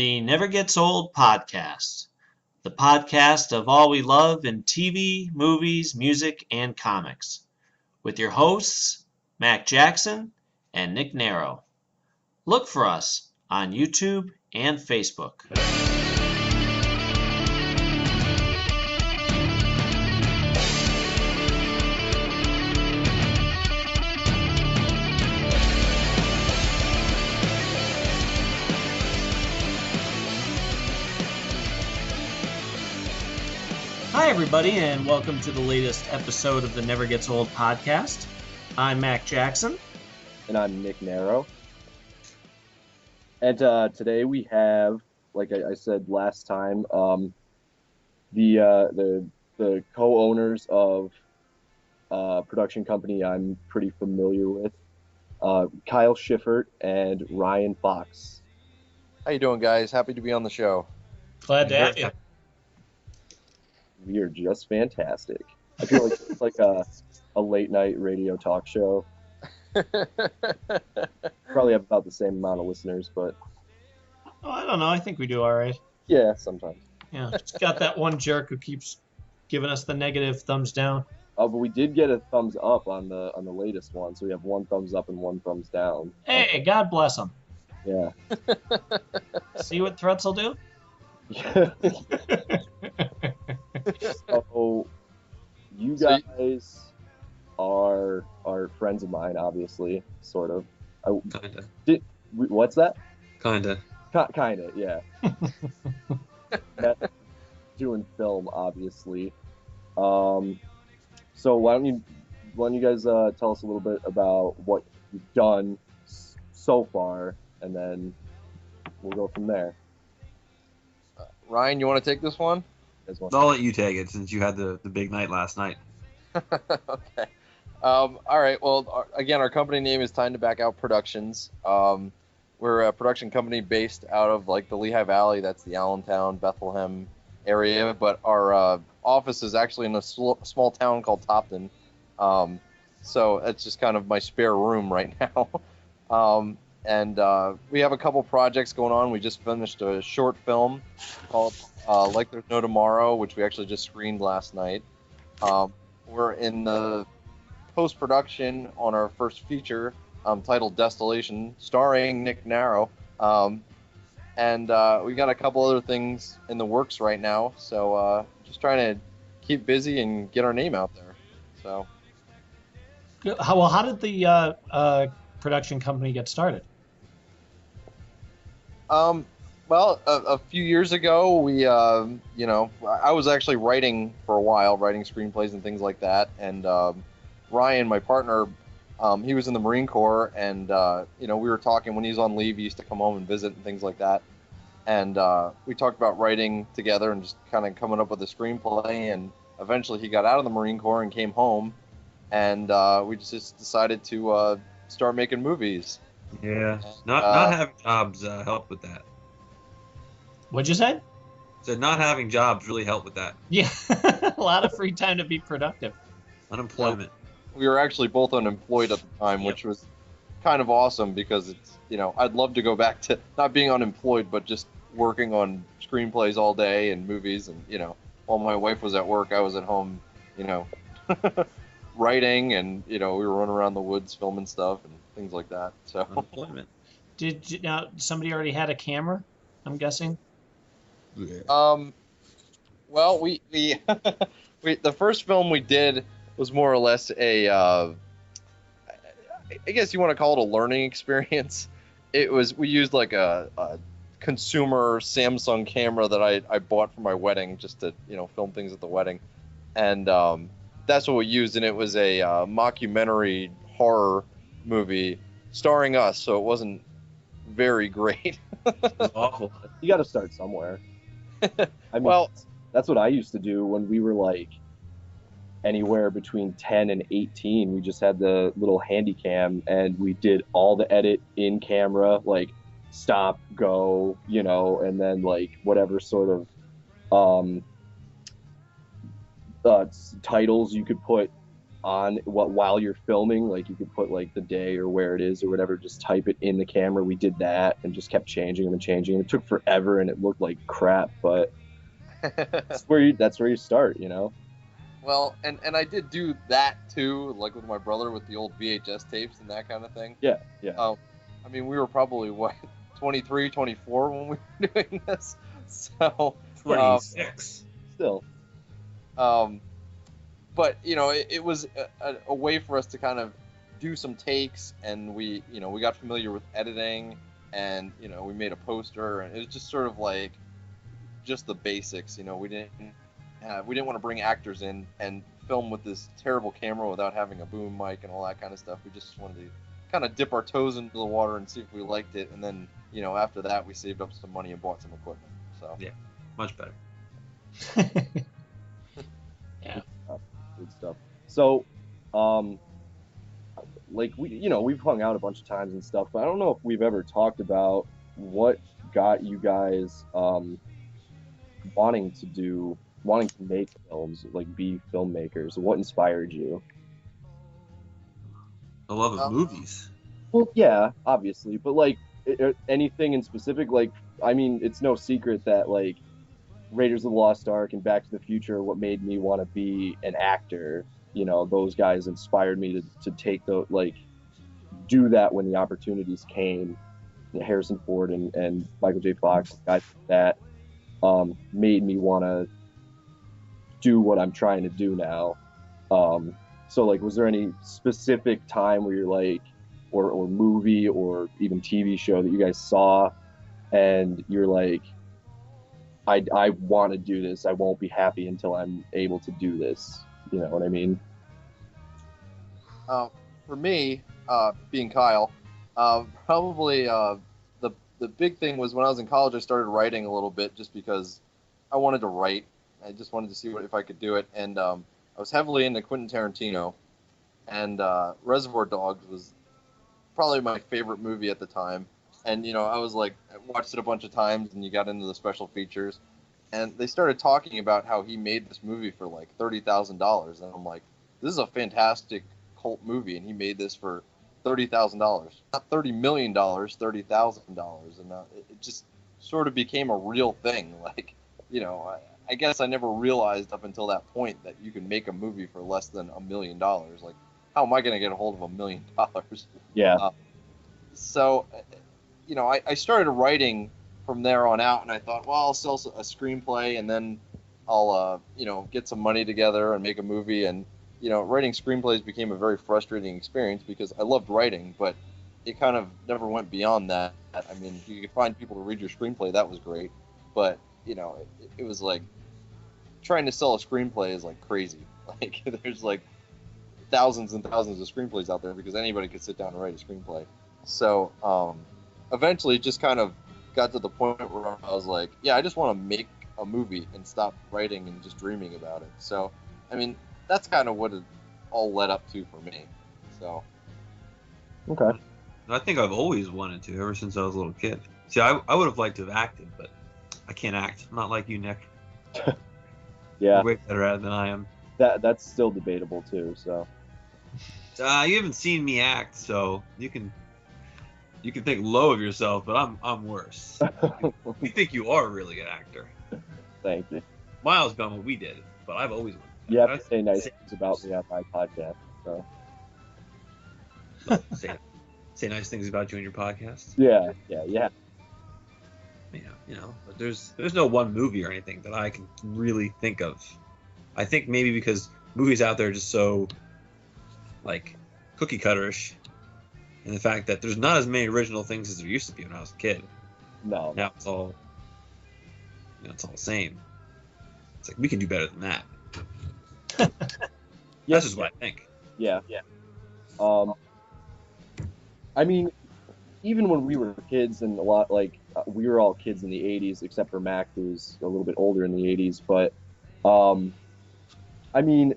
The Never Gets Old podcast, the podcast of all we love in TV, movies, music, and comics, with your hosts, Mac Jackson and Nick Narrow. Look for us on YouTube and Facebook. Hi, everybody, and welcome to the latest episode of the Never Gets Old podcast. I'm Mac Jackson. And I'm Nick Narrow. And today we have, like I said last time, the co-owners of a production company I'm pretty familiar with, Kyle Schiffert and Ryan Fox. How you doing, guys? Happy to be on the show. Glad to have you. We are just fantastic. I feel like it's like a late night radio talk show. Probably have about the same amount of listeners, but I don't know. I think we do all right. Yeah, sometimes. Yeah, just got that one jerk who keeps giving us the negative thumbs down. Oh, but we did get a thumbs up on the latest one, so we have one thumbs up and one thumbs down. Hey, God bless him. Yeah. See what threats will do? So, you guys are friends of mine, obviously, sort of. Kinda. What's that? Kinda. Kinda, yeah. Doing film, obviously. So why don't you guys tell us a little bit about what you've done so far, and then we'll go from there. Ryan, you want to take this one? I'll let you take it since you had the big night last night. Okay. All right. Well, again, our company name is Time to Back Out Productions. We're a production company based out of like the Lehigh Valley. That's the Allentown, Bethlehem area. But our office is actually in a small town called Topton. So it's just kind of my spare room right now. And we have a couple projects going on. We just finished a short film called Like There's No Tomorrow, which we actually just screened last night. We're in the post-production on our first feature titled Destillation, starring Nick Narrow. And we got a couple other things in the works right now. So just trying to keep busy and get our name out there. So. How did the production company get started? Well, a few years ago, we, I was actually writing for a while, writing screenplays and things like that. And Ryan, my partner, he was in the Marine Corps, and we were talking when he was on leave. He used to come home and visit and things like that. And we talked about writing together and just kind of coming up with a screenplay. And eventually, he got out of the Marine Corps and came home, and we just decided to start making movies. Yeah, not having jobs helped with that. What'd you say? So not having jobs really helped with that. Yeah, a lot of free time to be productive. Unemployment. We were actually both unemployed at the time, which was kind of awesome because it's, I'd love to go back to not being unemployed, but just working on screenplays all day and movies. And, while my wife was at work, I was at home, writing, and, we were running around the woods filming stuff and things like that. So unemployment. Now somebody already had a camera, I'm guessing? Yeah. Well, we the first film we did was more or less I guess you want to call it a learning experience. We used like a consumer Samsung camera that I bought for my wedding just to, film things at the wedding. And that's what we used, and it was a mockumentary horror movie starring us, so it wasn't very great. It was awful. You got to start somewhere. I mean, that's what I used to do when we were like anywhere between 10 and 18. We just had the little handy cam, and we did all the edit in camera, like stop, go, and then like whatever sort of titles you could put on while you're filming, like you could put like the day or where it is or whatever, just type it in the camera. We did that and just kept changing them and changing them. It took forever and it looked like crap, but that's where you start, you know. Well, and I did do that too, like with my brother with the old VHS tapes and that kind of thing. Yeah. I mean, we were probably, what, 23, 24 when we were doing this? So... 26. Still. But, you know, it was a way for us to kind of do some takes, and we got familiar with editing, and, you know, we made a poster, and it was just sort of like just the basics. You know, we didn't want to bring actors in and film with this terrible camera without having a boom mic and all that kind of stuff. We just wanted to kind of dip our toes into the water and see if we liked it, and then, you know, after that we saved up some money and bought some equipment. So Yeah, much better. Yeah. Good stuff. So, like we've hung out a bunch of times and stuff, but I don't know if we've ever talked about what got you guys wanting to make films, like be filmmakers. What inspired you? The love of movies. Well, yeah, obviously, but like anything in specific, like, I mean, it's no secret that like Raiders of the Lost Ark and Back to the Future are what made me want to be an actor. You know, those guys inspired me to take do that when the opportunities came. You know, Harrison Ford and Michael J. Fox, guys like that, made me want to do what I'm trying to do now. So like, was there any specific time where you're like, or movie or even TV show that you guys saw and you're like, I want to do this. I won't be happy until I'm able to do this. You know what I mean? For me, being Kyle, probably the big thing was when I was in college, I started writing a little bit just because I wanted to write. I just wanted to see if I could do it. And I was heavily into Quentin Tarantino, and Reservoir Dogs was probably my favorite movie at the time. And, you know, I was like, I watched it a bunch of times, and you got into the special features. And they started talking about how he made this movie for like $30,000. And I'm like, this is a fantastic cult movie, and he made this for $30,000. Not $30 million, $30,000. And it just sort of became a real thing. Like, you know, I guess I never realized up until that point that you can make a movie for less than $1 million. Like, how am I going to get a hold of $1 million? Yeah. So, you know, I started writing from there on out, and I thought, well, I'll sell a screenplay, and then I'll, you know, get some money together and make a movie. And, you know, writing screenplays became a very frustrating experience because I loved writing, but it kind of never went beyond that. I mean, you could find people to read your screenplay, that was great, but, you know, it was like trying to sell a screenplay is like crazy. Like, there's like thousands and thousands of screenplays out there because anybody could sit down and write a screenplay. So eventually it just kind of got to the point where I was like, yeah, I just want to make a movie and stop writing and just dreaming about it. So, I mean, that's kind of what it all led up to for me. So. Okay. I think I've always wanted to, ever since I was a little kid. See, I would have liked to have acted, but I can't act. I'm not like you, Nick. Yeah. You're way better at it than I am. That's still debatable too. So. You haven't seen me act, so you can think low of yourself, but I'm worse. You think you are a really good actor. Thank you. Miles done what we did, but I've always wanted. You have to say nice things about me on my podcast. So. Say nice things about you in your podcast. Yeah. You know, but there's no one movie or anything that I can really think of. I think maybe because movies out there are just so like cookie cutterish, and the fact that there's not as many original things as there used to be when I was a kid. No. Now it's all, you know, it's all the same. It's like we can do better than that. That's just what I think. Yeah. I mean, even when we were kids, and a lot like we were all kids in the '80s, except for Mac, who's a little bit older in the '80s. But I mean,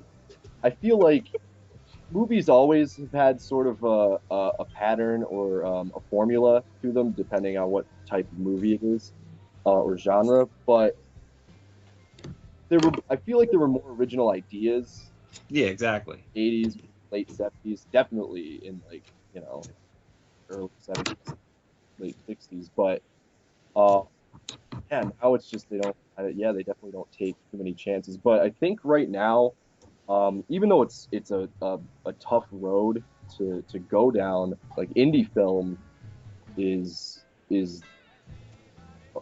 I feel like movies always have had sort of a pattern or a formula to them, depending on what type of movie it is or genre. But I feel like there were more original ideas Yeah, exactly. 80s, late 70s, definitely in like, early 70s, late 60s. But yeah, now it's just they definitely don't take too many chances. But I think right now, even though it's a tough road to go down, like indie film is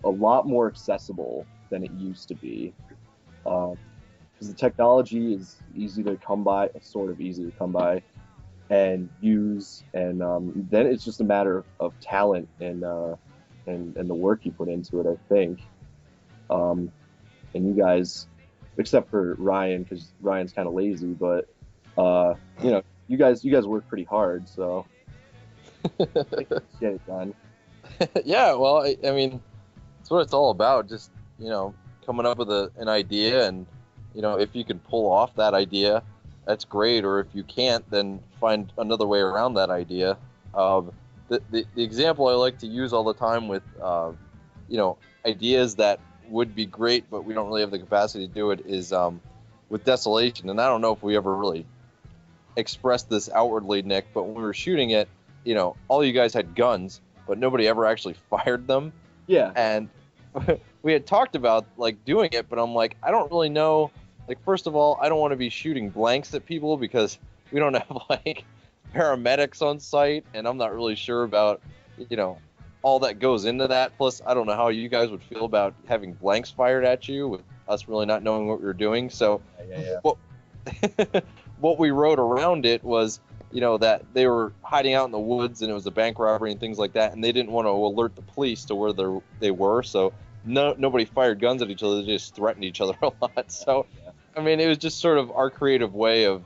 a lot more accessible than it used to be. Because the technology is easy to come by, sort of easy to come by and use, and then it's just a matter of talent and the work you put into it, I think. And you guys, except for Ryan, because Ryan's kind of lazy, but you guys work pretty hard, so get it done. Yeah, well, I mean, that's what it's all about. Just coming up with an idea, and if you can pull off that idea, that's great. Or if you can't, then find another way around that idea. The example I like to use all the time with ideas that would be great, but we don't really have the capacity to do it, is with Desolation. And I don't know if we ever really expressed this outwardly, Nick, but when we were shooting it, all you guys had guns, but nobody ever actually fired them. Yeah. And we had talked about like doing it, but I'm like, I don't really know. Like, first of all, I don't want to be shooting blanks at people because we don't have like paramedics on site, and I'm not really sure about all that goes into that. Plus, I don't know how you guys would feel about having blanks fired at you with us really not knowing what we were doing. So what we wrote around it was, that they were hiding out in the woods and it was a bank robbery and things like that, and they didn't want to alert the police to where they were. So nobody fired guns at each other. They just threatened each other a lot. So, I mean, it was just sort of our creative way of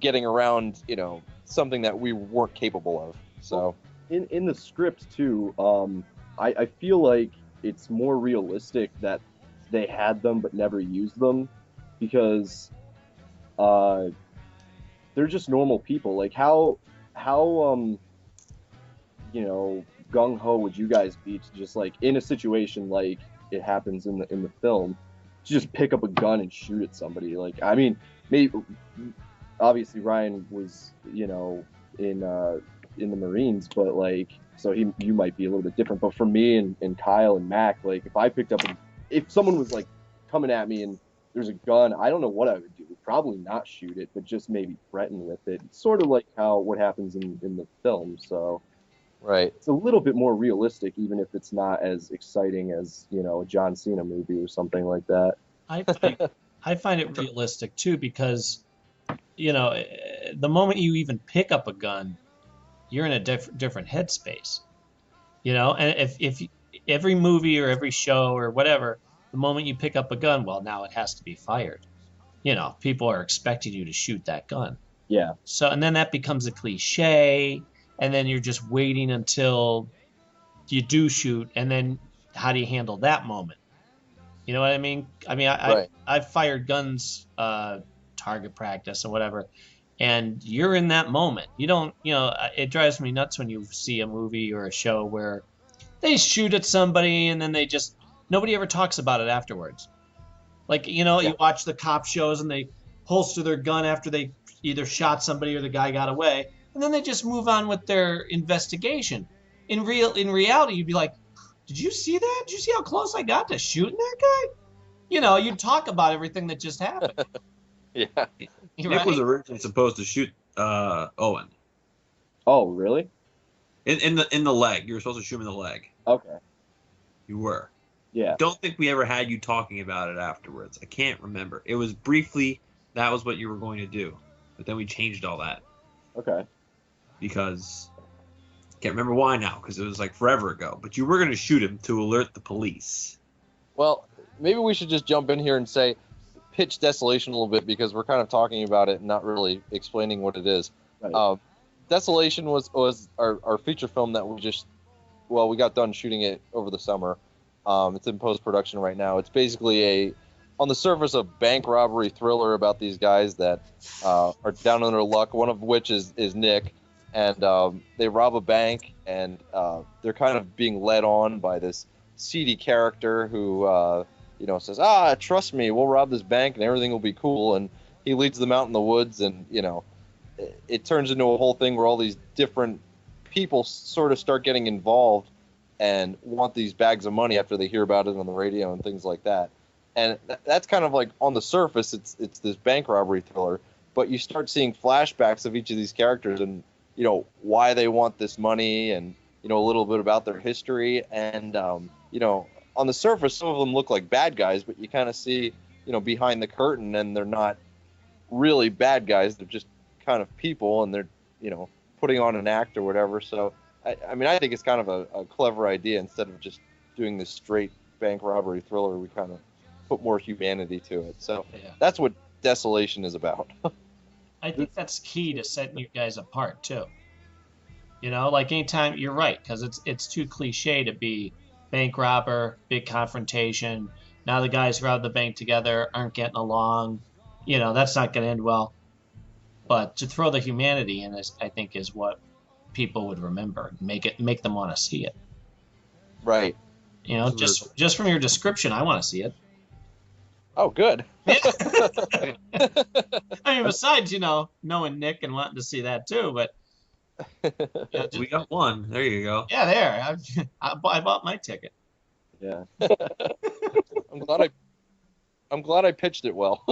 getting around, something that we weren't capable of. So in the script too, I feel like it's more realistic that they had them but never used them, because they're just normal people. Like how gung ho would you guys be to just like in a situation like it happens in the film, to just pick up a gun and shoot at somebody? Like, I mean, maybe obviously Ryan was in the Marines, but like, so you might be a little bit different. But for me and Kyle and Mac, like if someone was like coming at me and there's a gun, I don't know what I would do. Probably not shoot it, but just maybe threaten with it. It's sort of like what happens in the film. So right, it's a little bit more realistic, even if it's not as exciting as a John Cena movie or something like that. I find it realistic too, because the moment you even pick up a gun, you're in a different headspace. And if every movie or every show or whatever, the moment you pick up a gun, well, now it has to be fired. People are expecting you to shoot that gun. Yeah. So, and then that becomes a cliche, and then you're just waiting until you do shoot, and then how do you handle that moment? You know what I mean? Right. I've fired guns, target practice or whatever, and you're in that moment. You don't, it drives me nuts when you see a movie or a show where they shoot at somebody and then nobody ever talks about it afterwards. Like, you watch the cop shows and they holster their gun after they either shot somebody or the guy got away, and then they just move on with their investigation. In reality, you'd be like, did you see that? Did you see how close I got to shooting that guy? You'd talk about everything that just happened. Yeah. Nick was originally supposed to shoot Owen. Oh, really? In the leg. You were supposed to shoot him in the leg. Okay. You were. Yeah. Don't think we ever had you talking about it afterwards. I can't remember. It was briefly that was what you were going to do, but then we changed all that. Okay. Because I can't remember why now, because it was like forever ago. But you were going to shoot him to alert the police. Well, maybe we should just jump in here and pitch Desolation a little bit, because we're kind of talking about it and not really explaining what it is. Right. Desolation was our feature film that we got done shooting it over the summer. It's in post-production right now. It's basically on the surface, a bank robbery thriller about these guys that are down on their luck, one of which is Nick, and they rob a bank, and they're kind of being led on by this seedy character who says, trust me, we'll rob this bank and everything will be cool. And he leads them out in the woods, and it turns into a whole thing where all these different people sort of start getting involved and want these bags of money after they hear about it on the radio and things like that. And that's kind of like on the surface, it's this bank robbery thriller, but you start seeing flashbacks of each of these characters and why they want this money, and a little bit about their history. And on the surface, some of them look like bad guys, but you kind of see behind the curtain, and they're not really bad guys. They're just kind of people, and they're putting on an act or whatever. So I mean, I think it's kind of a clever idea. Instead of just doing this straight bank robbery thriller, we kind of put more humanity to it. So that's what Desolation is about. I think that's key to setting you guys apart too. Like anytime, you're right, because it's too cliche to be bank robber, big confrontation. Now the guys who robbed the bank together aren't getting along. That's not going to end well. But to throw the humanity in this, I think, is what people would remember. Make them want to see it. Right. Just from your description, I want to see it. Oh, good. I mean, besides, knowing Nick and wanting to see that too, but we got one. There you go. Yeah, there. I bought my ticket. Yeah. I'm glad I pitched it well.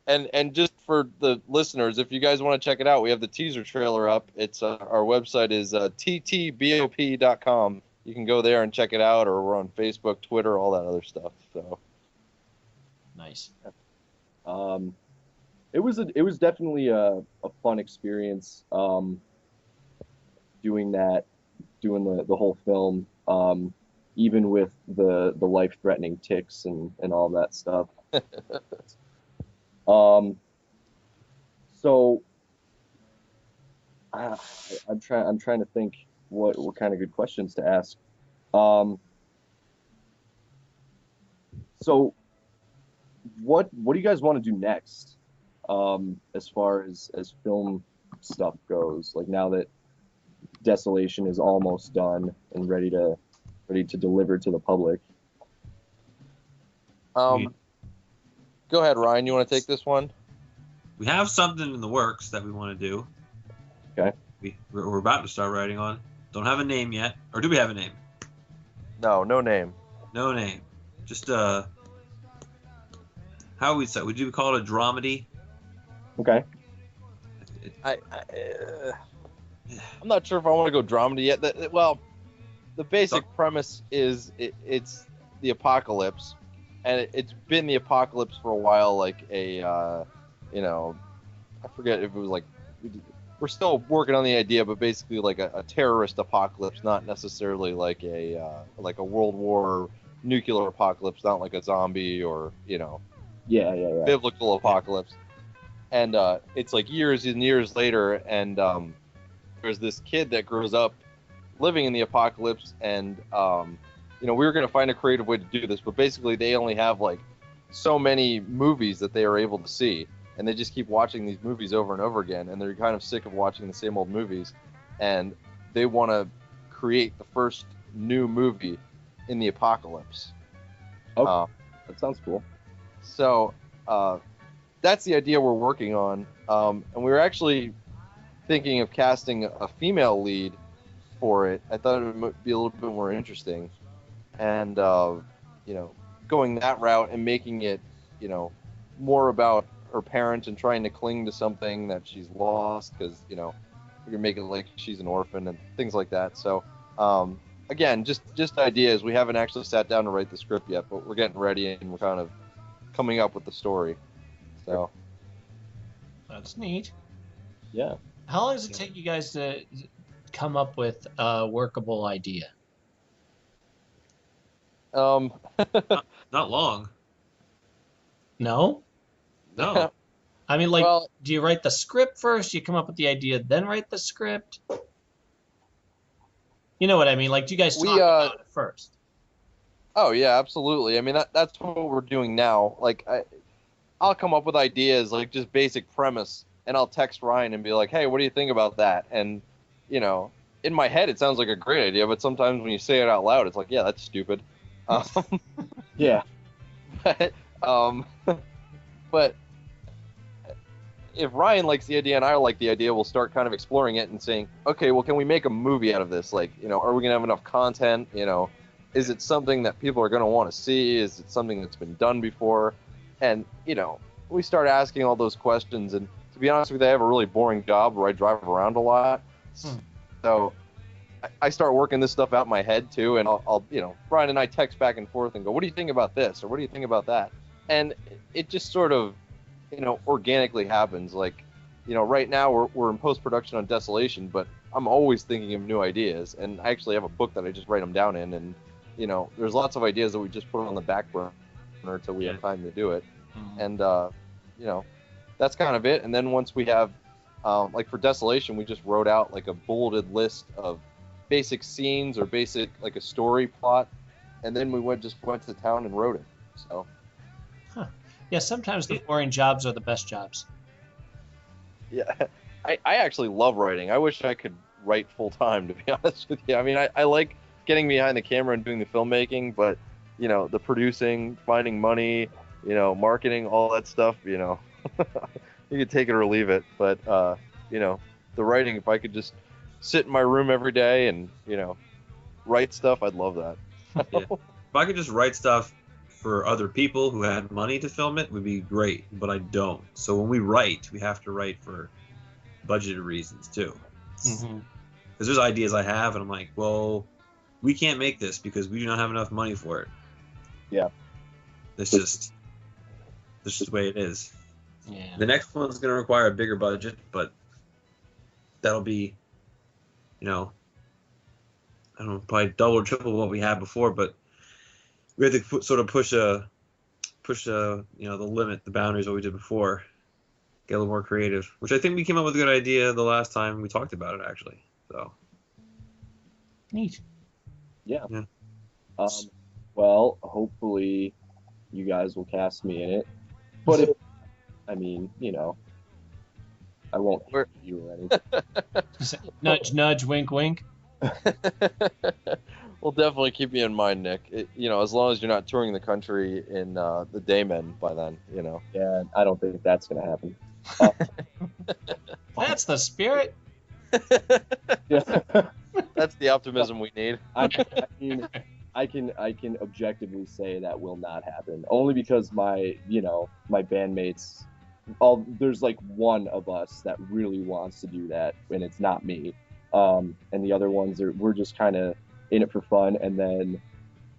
And just for the listeners, if you guys want to check it out, we have the teaser trailer up. It's our website is ttbop.com. You can go there and check it out, or we're on Facebook, Twitter, all that other stuff. So nice. It was definitely a fun experience doing the whole film, even with the life-threatening ticks and all that stuff. So I'm trying to think what kind of good questions to ask. So what do you guys want to do next, as far as film stuff goes? Like, now that Desolation is almost done and ready to deliver to the public. Go ahead, Ryan. You want to take this one? We have something in the works that we want to do. Okay. We're about to start writing on. Don't have a name yet. Or do we have a name? No name. No name. Just how would we say? Would you call it a dramedy? Okay. I'm not sure if I want to go dramedy yet. The basic premise is it's the apocalypse, and it's been the apocalypse for a while. Like I forget if it was like, we're still working on the idea, but basically like a terrorist apocalypse, not necessarily like a World War nuclear apocalypse, not like a zombie or biblical apocalypse. And it's like years and years later, and there's this kid that grows up living in the apocalypse, and we were going to find a creative way to do this, but basically they only have like so many movies that they are able to see, and they just keep watching these movies over and over again, and they're kind of sick of watching the same old movies, and they want to create the first new movie in the apocalypse. Oh, that sounds cool. So that's the idea we're working on, and we were actually thinking of casting a female lead for it. I thought it would be a little bit more interesting, and going that route and making it more about her parents and trying to cling to something that she's lost, because we're gonna make it like she's an orphan and things like that. So again, just ideas. We haven't actually sat down to write the script yet, but we're getting ready and we're kind of coming up with the story. So that's neat. Yeah. How long does it take you guys to come up with a workable idea? Not long. No? No. I mean, do you write the script first? Do you come up with the idea, then write the script? You know what I mean? Like, do you guys talk about it first? Oh, yeah, absolutely. I mean, that's what we're doing now. Like, I'll come up with ideas, like just basic premise, and I'll text Ryan and be like, hey, what do you think about that? And, in my head, it sounds like a great idea, but sometimes when you say it out loud, it's like, yeah, that's stupid. Yeah. But But if Ryan likes the idea and I like the idea, we'll start kind of exploring it and saying, okay, well, can we make a movie out of this? Like, are we going to have enough content? Is it something that people are going to want to see? Is it something that's been done before? And, we start asking all those questions. And to be honest with you, I have a really boring job where I drive around a lot. So I start working this stuff out in my head too. And I'll Brian and I text back and forth and go, what do you think about this? Or what do you think about that? And it just sort of, organically happens. Like, right now we're in post-production on Desolation, but I'm always thinking of new ideas. And I actually have a book that I just write them down in. And, there's lots of ideas that we just put on the back burner until we have time to do it. And, that's kind of it. And then once we have, like for Desolation, we just wrote out like a bulleted list of basic scenes or basic, like a story plot. And then we went to town and wrote it. So. Yeah, sometimes the boring jobs are the best jobs. Yeah, I actually love writing. I wish I could write full time, to be honest with you. I mean, I like getting behind the camera and doing the filmmaking, but, the producing, finding money, marketing, all that stuff, you could take it or leave it. But, the writing, if I could just sit in my room every day and, write stuff, I'd love that. Yeah. If I could just write stuff for other people who had money to film it would be great, but I don't. So when we write, we have to write for budgeted reasons too. Because there's ideas I have, and I'm like, well, we can't make this because we do not have enough money for it. Yeah. That's just the way it is. Yeah. The next one's going to require a bigger budget, but that'll be, I don't know, probably double or triple what we had before, but we had to sort of push the limit, the boundaries of what we did before, get a little more creative, which I think we came up with a good idea the last time we talked about it, actually. So neat. Yeah. Well, hopefully you guys will cast me in it, but if, I won't hurt you or anything. Nudge, nudge, wink, wink. We'll definitely keep you in mind, Nick. As long as you're not touring the country in the Daymen by then, Yeah, I don't think that's gonna happen. That's the spirit. Yeah. That's the optimism we need. I can objectively say that will not happen. Only because my bandmates, there's like one of us that really wants to do that, and it's not me. And the other ones we're just kind of in it for fun, and then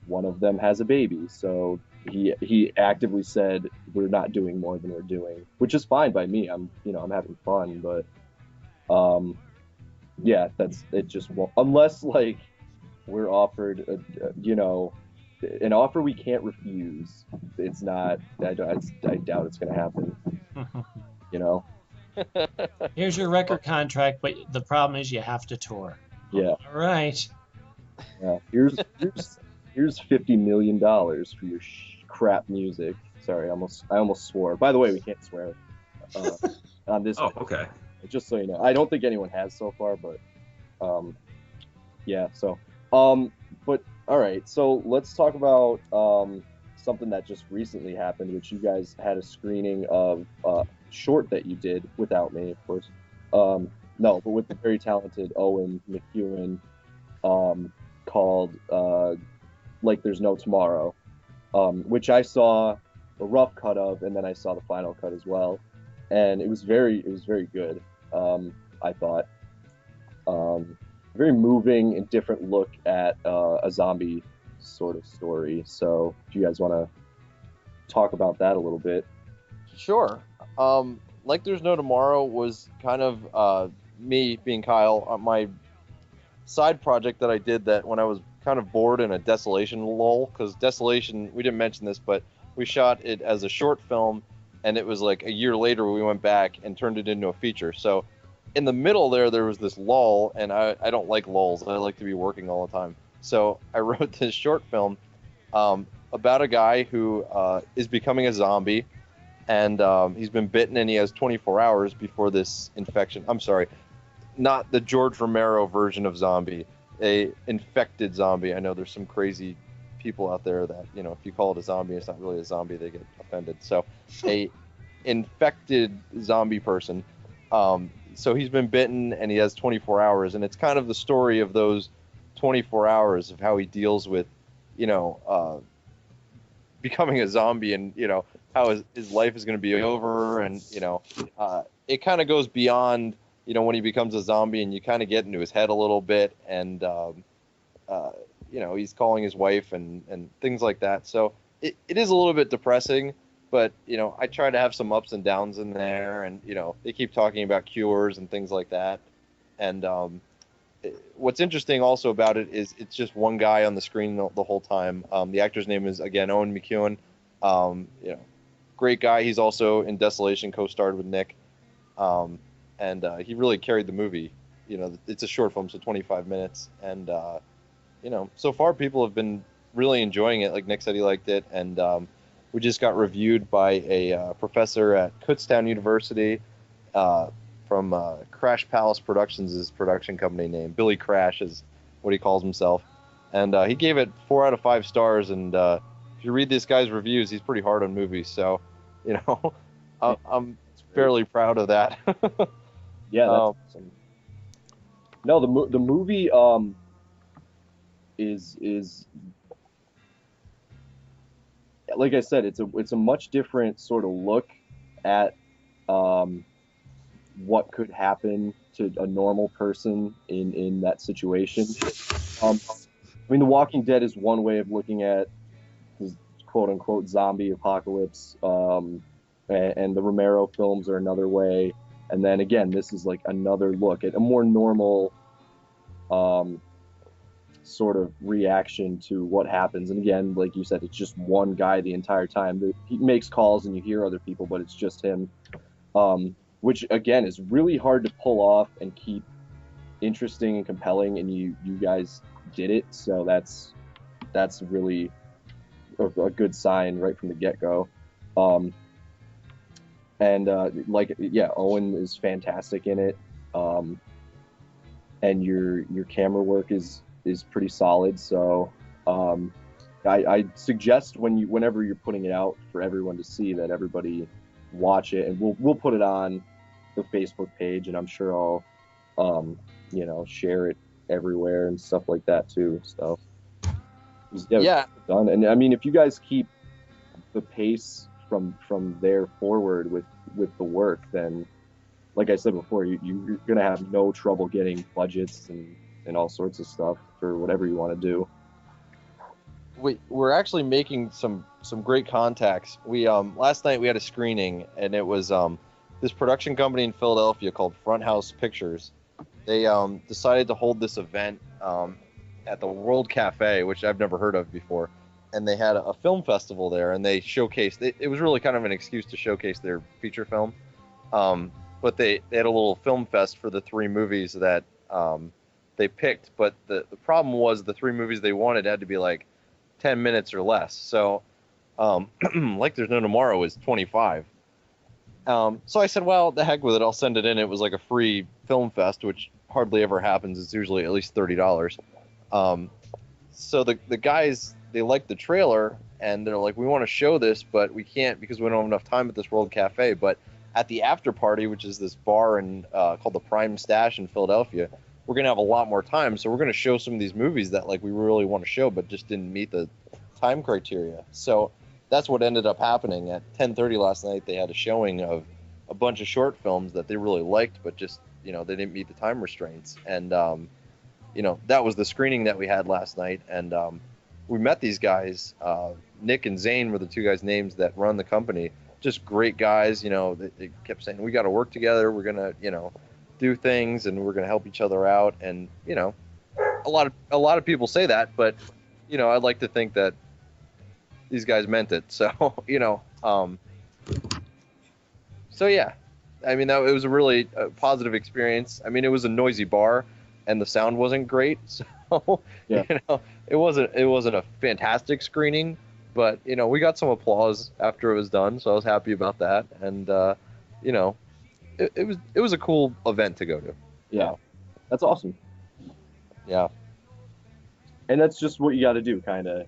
one of them has a baby, so he actively said we're not doing more than we're doing, which is fine by me. I'm having fun, but yeah, that's it. Just won't, unless like we're offered an offer we can't refuse. It's not. I doubt it's gonna happen. Here's your record contract, but the problem is you have to tour. Yeah. All right. Yeah. Here's $50 million for your crap music. Sorry, I almost swore. By the way, we can't swear on this. Oh, okay. Just so you know, I don't think anyone has so far, but yeah. So but all right. So let's talk about something that just recently happened, which you guys had a screening of short that you did without me, of course. No, but with the very talented Owen McEwen, called Like There's No Tomorrow, which I saw a rough cut of, and then I saw the final cut as well, and it was very good. I thought very moving and different look at a zombie sort of story. So if you guys want to talk about that a little bit. Sure. Like There's No Tomorrow was kind of me being Kyle, my side project that I did that when I was kind of bored in a Desolation lull, because Desolation, we didn't mention this, but we shot it as a short film, and it was like a year later we went back and turned it into a feature. So in the middle there was this lull, and I don't like lulls. I like to be working all the time. So I wrote this short film about a guy who is becoming a zombie, and he's been bitten, and he has 24 hours before this infection. I'm sorry, not the George Romero version of zombie, a infected zombie. I know there's some crazy people out there that, you know, if you call it a zombie, it's not really a zombie, they get offended. So a infected zombie person. So he's been bitten and he has 24 hours, and it's kind of the story of those 24 hours of how he deals with, you know, becoming a zombie, and, you know, how his life is going to be over. And, you know, it kind of goes beyond, you know, when he becomes a zombie, and you kind of get into his head a little bit, and you know, he's calling his wife and things like that. So it is a little bit depressing, but, you know, I try to have some ups and downs in there, and, you know, they keep talking about cures and things like that. And what's interesting also about it is it's just one guy on the screen the whole time. The actor's name is, again, Owen McEwen. You know, great guy. He's also in Desolation, co-starred with Nick. And he really carried the movie. You know, it's a short film, so 25 minutes. And, you know, so far people have been really enjoying it. Like Nick said, he liked it. And we just got reviewed by a professor at Kutztown University from Crash Palace Productions, his production company name. Billy Crash is what he calls himself. And he gave it 4 out of 5 stars. And if you read this guy's reviews, he's pretty hard on movies. So, you know, I'm fairly proud of that. Yeah, that's awesome. No, the movie is like I said, it's a much different sort of look at what could happen to a normal person in that situation. I mean, The Walking Dead is one way of looking at this quote unquote zombie apocalypse, and the Romero films are another way. And then again, this is like another look at a more normal sort of reaction to what happens. And again, like you said, it's just one guy the entire time. He makes calls and you hear other people, but it's just him, which again is really hard to pull off and keep interesting and compelling. And you guys did it, so that's really a good sign right from the get-go. And like, yeah, Owen is fantastic in it, and your camera work is pretty solid. So I suggest whenever you're putting it out for everyone to see, that everybody watch it, and we'll put it on the Facebook page, and I'm sure I'll you know, share it everywhere and stuff like that too. So yeah, done. And I mean, if you guys keep the pace from there forward with the work, then, like I said before, you're gonna have no trouble getting budgets and all sorts of stuff for whatever you want to do. We're actually making some great contacts. We last night we had a screening, and it was this production company in Philadelphia called Front House Pictures. They decided to hold this event at the World Cafe, which I've never heard of before. And they had a film festival there, and they showcased it. Was really kind of an excuse to showcase their feature film. But they had a little film fest for the 3 movies that they picked. But the problem was the 3 movies they wanted had to be like 10 minutes or less. So Like There's No Tomorrow is 25. So I said, well, the heck with it. I'll send it in. It was like a free film fest, which hardly ever happens. It's usually at least $30. So the guys, they liked the trailer, and they're like, we want to show this, but we can't because we don't have enough time at this World Cafe. But at the after party, which is this bar called the Prime Stash in Philadelphia, we're going to have a lot more time. So we're going to show some of these movies that like we really want to show, but just didn't meet the time criteria. So that's what ended up happening. At 10:30 last night, they had a showing of a bunch of short films that they really liked, but just, you know, they didn't meet the time restraints. And, you know, that was the screening that we had last night. And we met these guys. Nick and Zane were the 2 guys' names that run the company. Just great guys. You know, they kept saying, we got to work together. We're going to, you know, do things, and we're going to help each other out. And, you know, a lot of people say that, but, you know, I'd like to think that these guys meant it. So, you know, so yeah, I mean, it was a really positive experience. I mean, it was a noisy bar, and the sound wasn't great. So, yeah. You know, it wasn't a fantastic screening, but, you know, we got some applause after it was done. So I was happy about that. And, you know, it was a cool event to go to. Yeah. That's awesome. Yeah. And that's just what you got to do, kind of,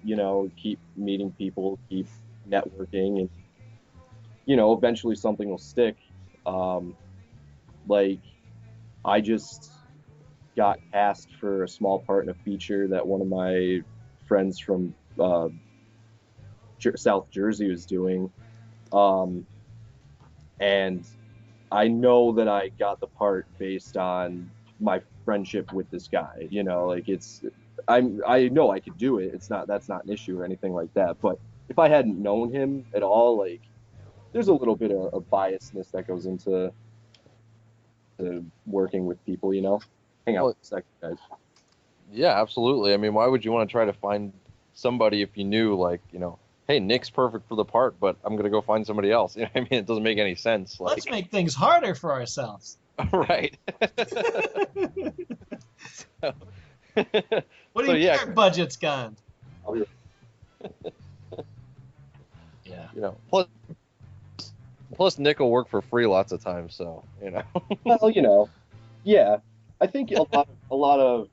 keep meeting people, keep networking, and, eventually something will stick. Like, I just got cast for a small part in a feature that one of my friends from South Jersey was doing. And I know that I got the part based on my friendship with this guy. I know I could do it. That's not an issue or anything like that. But if I hadn't known him at all, like, there's a little bit of biasness that goes into working with people. Hang out for a second, guys. Yeah, absolutely. I mean, why would you want to try to find somebody if you knew, like, hey, Nick's perfect for the part, but I'm gonna go find somebody else. I mean, it doesn't make any sense. Like, let's make things harder for ourselves. Right. What do you think our budget's gone? Yeah. Plus Nick will work for free lots of times, so Well, yeah. I think a lot of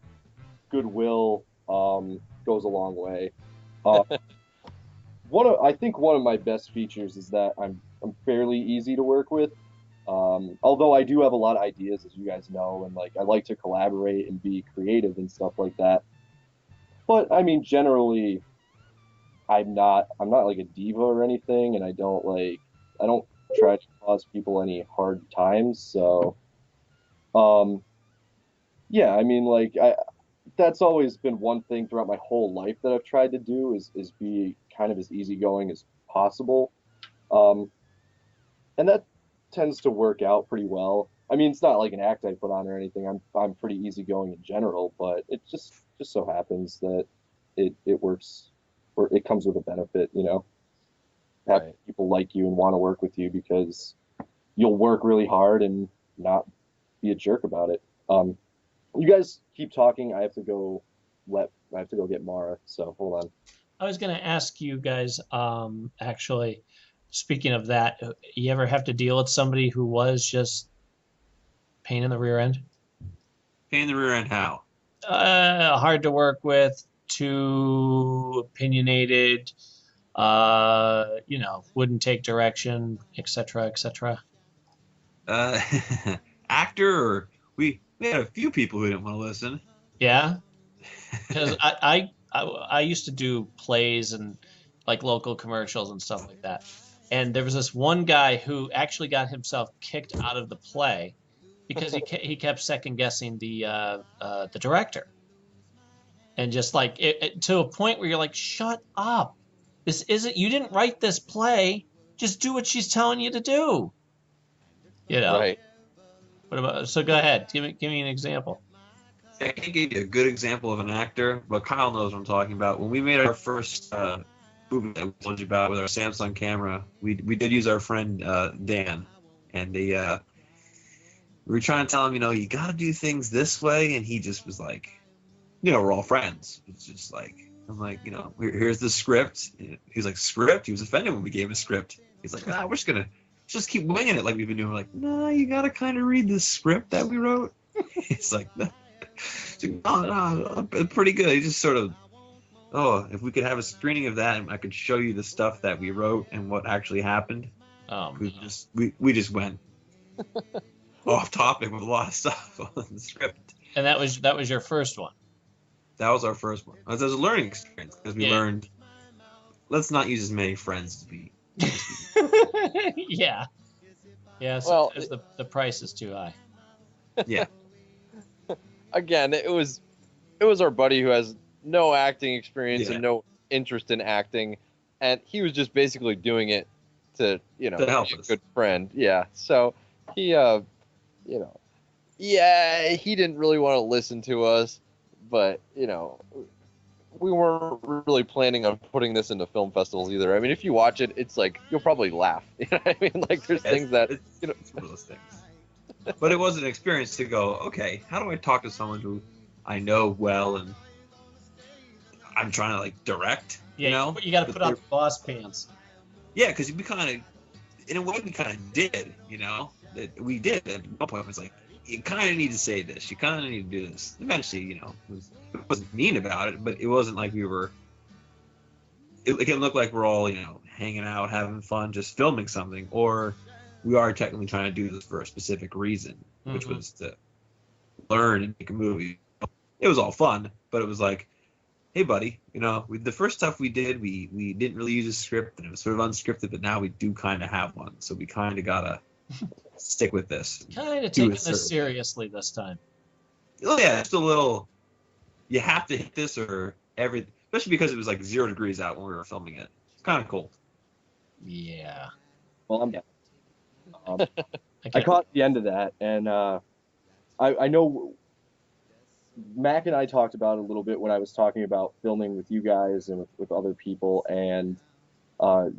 goodwill goes a long way. I think one of my best features is that I'm fairly easy to work with. Although I do have a lot of ideas, as you guys know, and like I like to collaborate and be creative and stuff like that. But I mean, generally, I'm not like a diva or anything, and I don't try to cause people any hard times. So, yeah, I mean, like that's always been one thing throughout my whole life that I've tried to do is be kind of as easygoing as possible, and that tends to work out pretty well. I mean, it's not like an act I put on or anything. I'm pretty easygoing in general, but it just so happens that it works, or it comes with a benefit, have Right. people like you and want to work with you because you'll work really hard and not be a jerk about it. You guys keep talking. I have to go get Mara. So hold on. I was going to ask you guys, actually, speaking of that, you ever have to deal with somebody who was just pain in the rear end? Pain in the rear end, how? Hard to work with, too opinionated, wouldn't take direction, etc., etc. Actor, or we had a few people who didn't want to listen. Yeah, because I used to do plays and like local commercials and stuff like that. And there was this one guy who actually got himself kicked out of the play because he kept second guessing the director, and just like it to a point where you're like, shut up, this isn't, you didn't write this play, just do what she's telling you to do. Right. What about, so go ahead, give me an example. I can't give you a good example of an actor, but Kyle knows what I'm talking about. When we made our first movie that we told you about with our Samsung camera, we did use our friend Dan, and we were trying to tell him, you got to do things this way, and he just was like, we're all friends. It's just like, I'm like, here's the script. He's like, script? He was offended when we gave him a script. He's like, we're just gonna keep winging it like we've been doing. We're like, no, you got to kind of read the script that we wrote. He's like, no. No, pretty good. He just sort of, if we could have a screening of that, and I could show you the stuff that we wrote and what actually happened. We just went off topic with a lot of stuff on the script. And that was your first one. That was our first one. It was a learning experience because we learned, let's not use as many friends to be. Yeah. So well, the price is too high. Yeah. Again, it was our buddy who has no acting experience and no interest in acting, and he was just basically doing it to help be a us. good friend. Yeah. So he he didn't really want to listen to us, but we weren't really planning on putting this into film festivals either. I mean, if you watch it, it's like you'll probably laugh. You know what I mean? Like there's things that it's one of those things. But it was an experience to go, okay, how do I talk to someone who I know well and I'm trying to like direct? You got to put on the boss pants. Yeah, because we kind of, in a way, we kind of did. That we did at one point. It was like, you kind of need to say this. You kind of need to do this. Eventually, you know, it wasn't mean about it, but it wasn't like we were. It can look like we're all, you know, hanging out, having fun, just filming something, or we are technically trying to do this for a specific reason, which was to learn and make a movie. It was all fun, but it was like, hey, buddy, you know, the first stuff we did, we didn't really use a script, and it was sort of unscripted, but now we do kind of have one, so we kind of gotta stick with this. Kind of taking this seriously this time. Oh yeah, just a little. You have to hit this or everything, especially because it was like 0 degrees out when we were filming it. It's kind of cold. Yeah. Well, I'm down. I caught the end of that, and I know Mac and I talked about it a little bit when I was talking about filming with you guys and with other people, and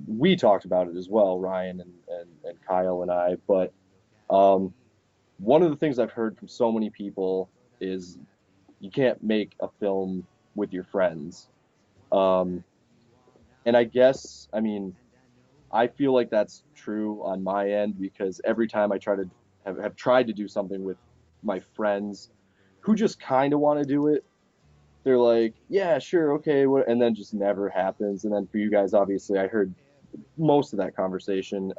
we talked about it as well, Ryan and Kyle and I. But one of the things I've heard from so many people is you can't make a film with your friends. And I guess, I mean, I feel like that's true on my end, because every time I try to have tried to do something with my friends who just kind of want to do it, they're like, yeah, sure, okay, and then just never happens. And then for you guys, obviously, I heard most of that conversation,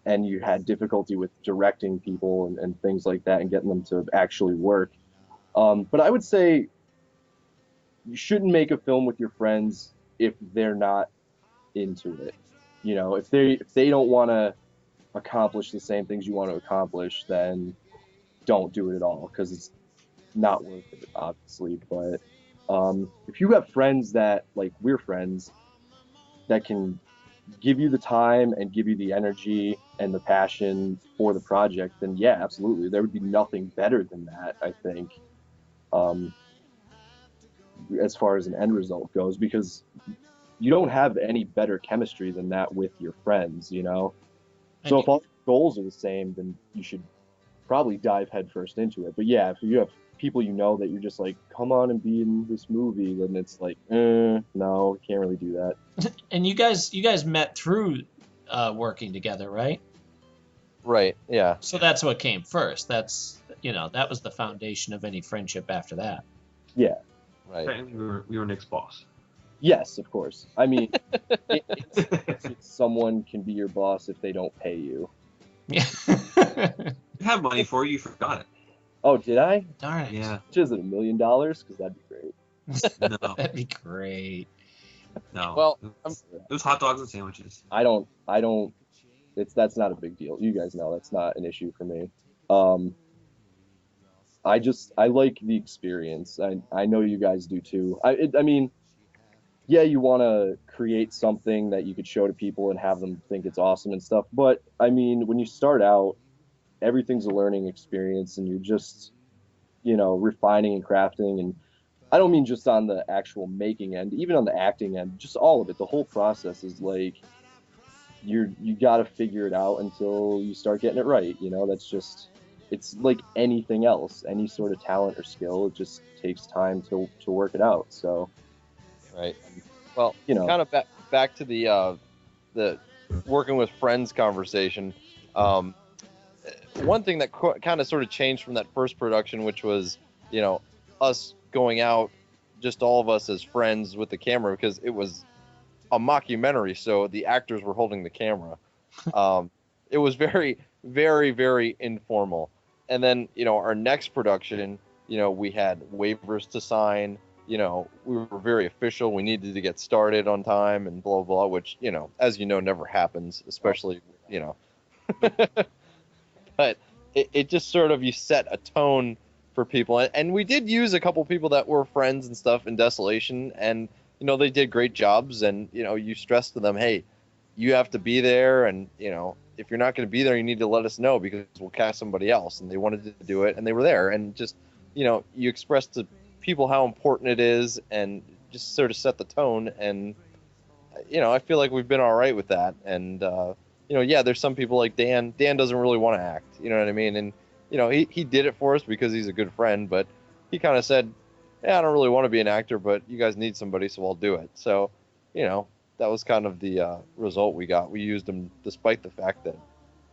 and you had difficulty with directing people and things like that and getting them to actually work. But I would say you shouldn't make a film with your friends if they're not into it. You know, if they don't want to accomplish the same things you want to accomplish, then don't do it at all, because it's not worth it, obviously. But if you have friends that, like we're friends, that can give you the time and give you the energy and the passion for the project, then yeah, absolutely. There would be nothing better than that, I think, as far as an end result goes, because you don't have any better chemistry than that with your friends, you know? So if all goals are the same, then you should probably dive headfirst into it. But yeah, if you have people you know that you're just like, come on and be in this movie, then it's like, no, can't really do that. And you guys met through working together, right? Right. Yeah. So that's what came first. That's, you know, that was the foundation of any friendship after that. Yeah. Right. We were Nick's boss. Yes, of course. I mean, someone can be your boss if they don't pay you. Yeah. I have money for you. You forgot it. Oh, did I? Darn it. Yeah. Is it $1 million? Because that'd be great. No. That'd be great. No. Well, it was hot dogs and sandwiches. I don't. That's not a big deal. You guys know that's not an issue for me. I like the experience. I know you guys do too. I mean, yeah, you want to create something that you could show to people and have them think it's awesome and stuff. But I mean, when you start out, everything's a learning experience, and you're just, you know, refining and crafting. And I don't mean just on the actual making end, even on the acting end, just all of it. The whole process is like, you got to figure it out until you start getting it right. You know, that's just, it's like anything else, any sort of talent or skill. It just takes time to work it out. So, right. Well, you know, kind of back to the working with friends conversation. One thing that kind of sort of changed from that first production, which was, you know, us going out, just all of us as friends with the camera, because it was a mockumentary, so the actors were holding the camera. It was very, very, very informal. And then, you know, our next production, you know, we had waivers to sign. You know, we were very official. We needed to get started on time and blah, blah, which, you know, as you know, never happens, especially, you know. But it just sort of, you set a tone for people. And we did use a couple people that were friends and stuff in Desolation, and, you know, they did great jobs. And, you know, you stressed to them, hey, you have to be there. And, you know, if you're not going to be there, you need to let us know, because we'll cast somebody else. And they wanted to do it, and they were there. And just, you know, you expressed to people how important it is, and just sort of set the tone. And, you know, I feel like we've been all right with that. And, you know, yeah, there's some people like Dan. Dan doesn't really want to act, you know what I mean? And, you know, he did it for us because he's a good friend, but he kind of said, yeah, I don't really want to be an actor, but you guys need somebody, so I'll do it. So, you know, that was kind of the result we got. We used him despite the fact that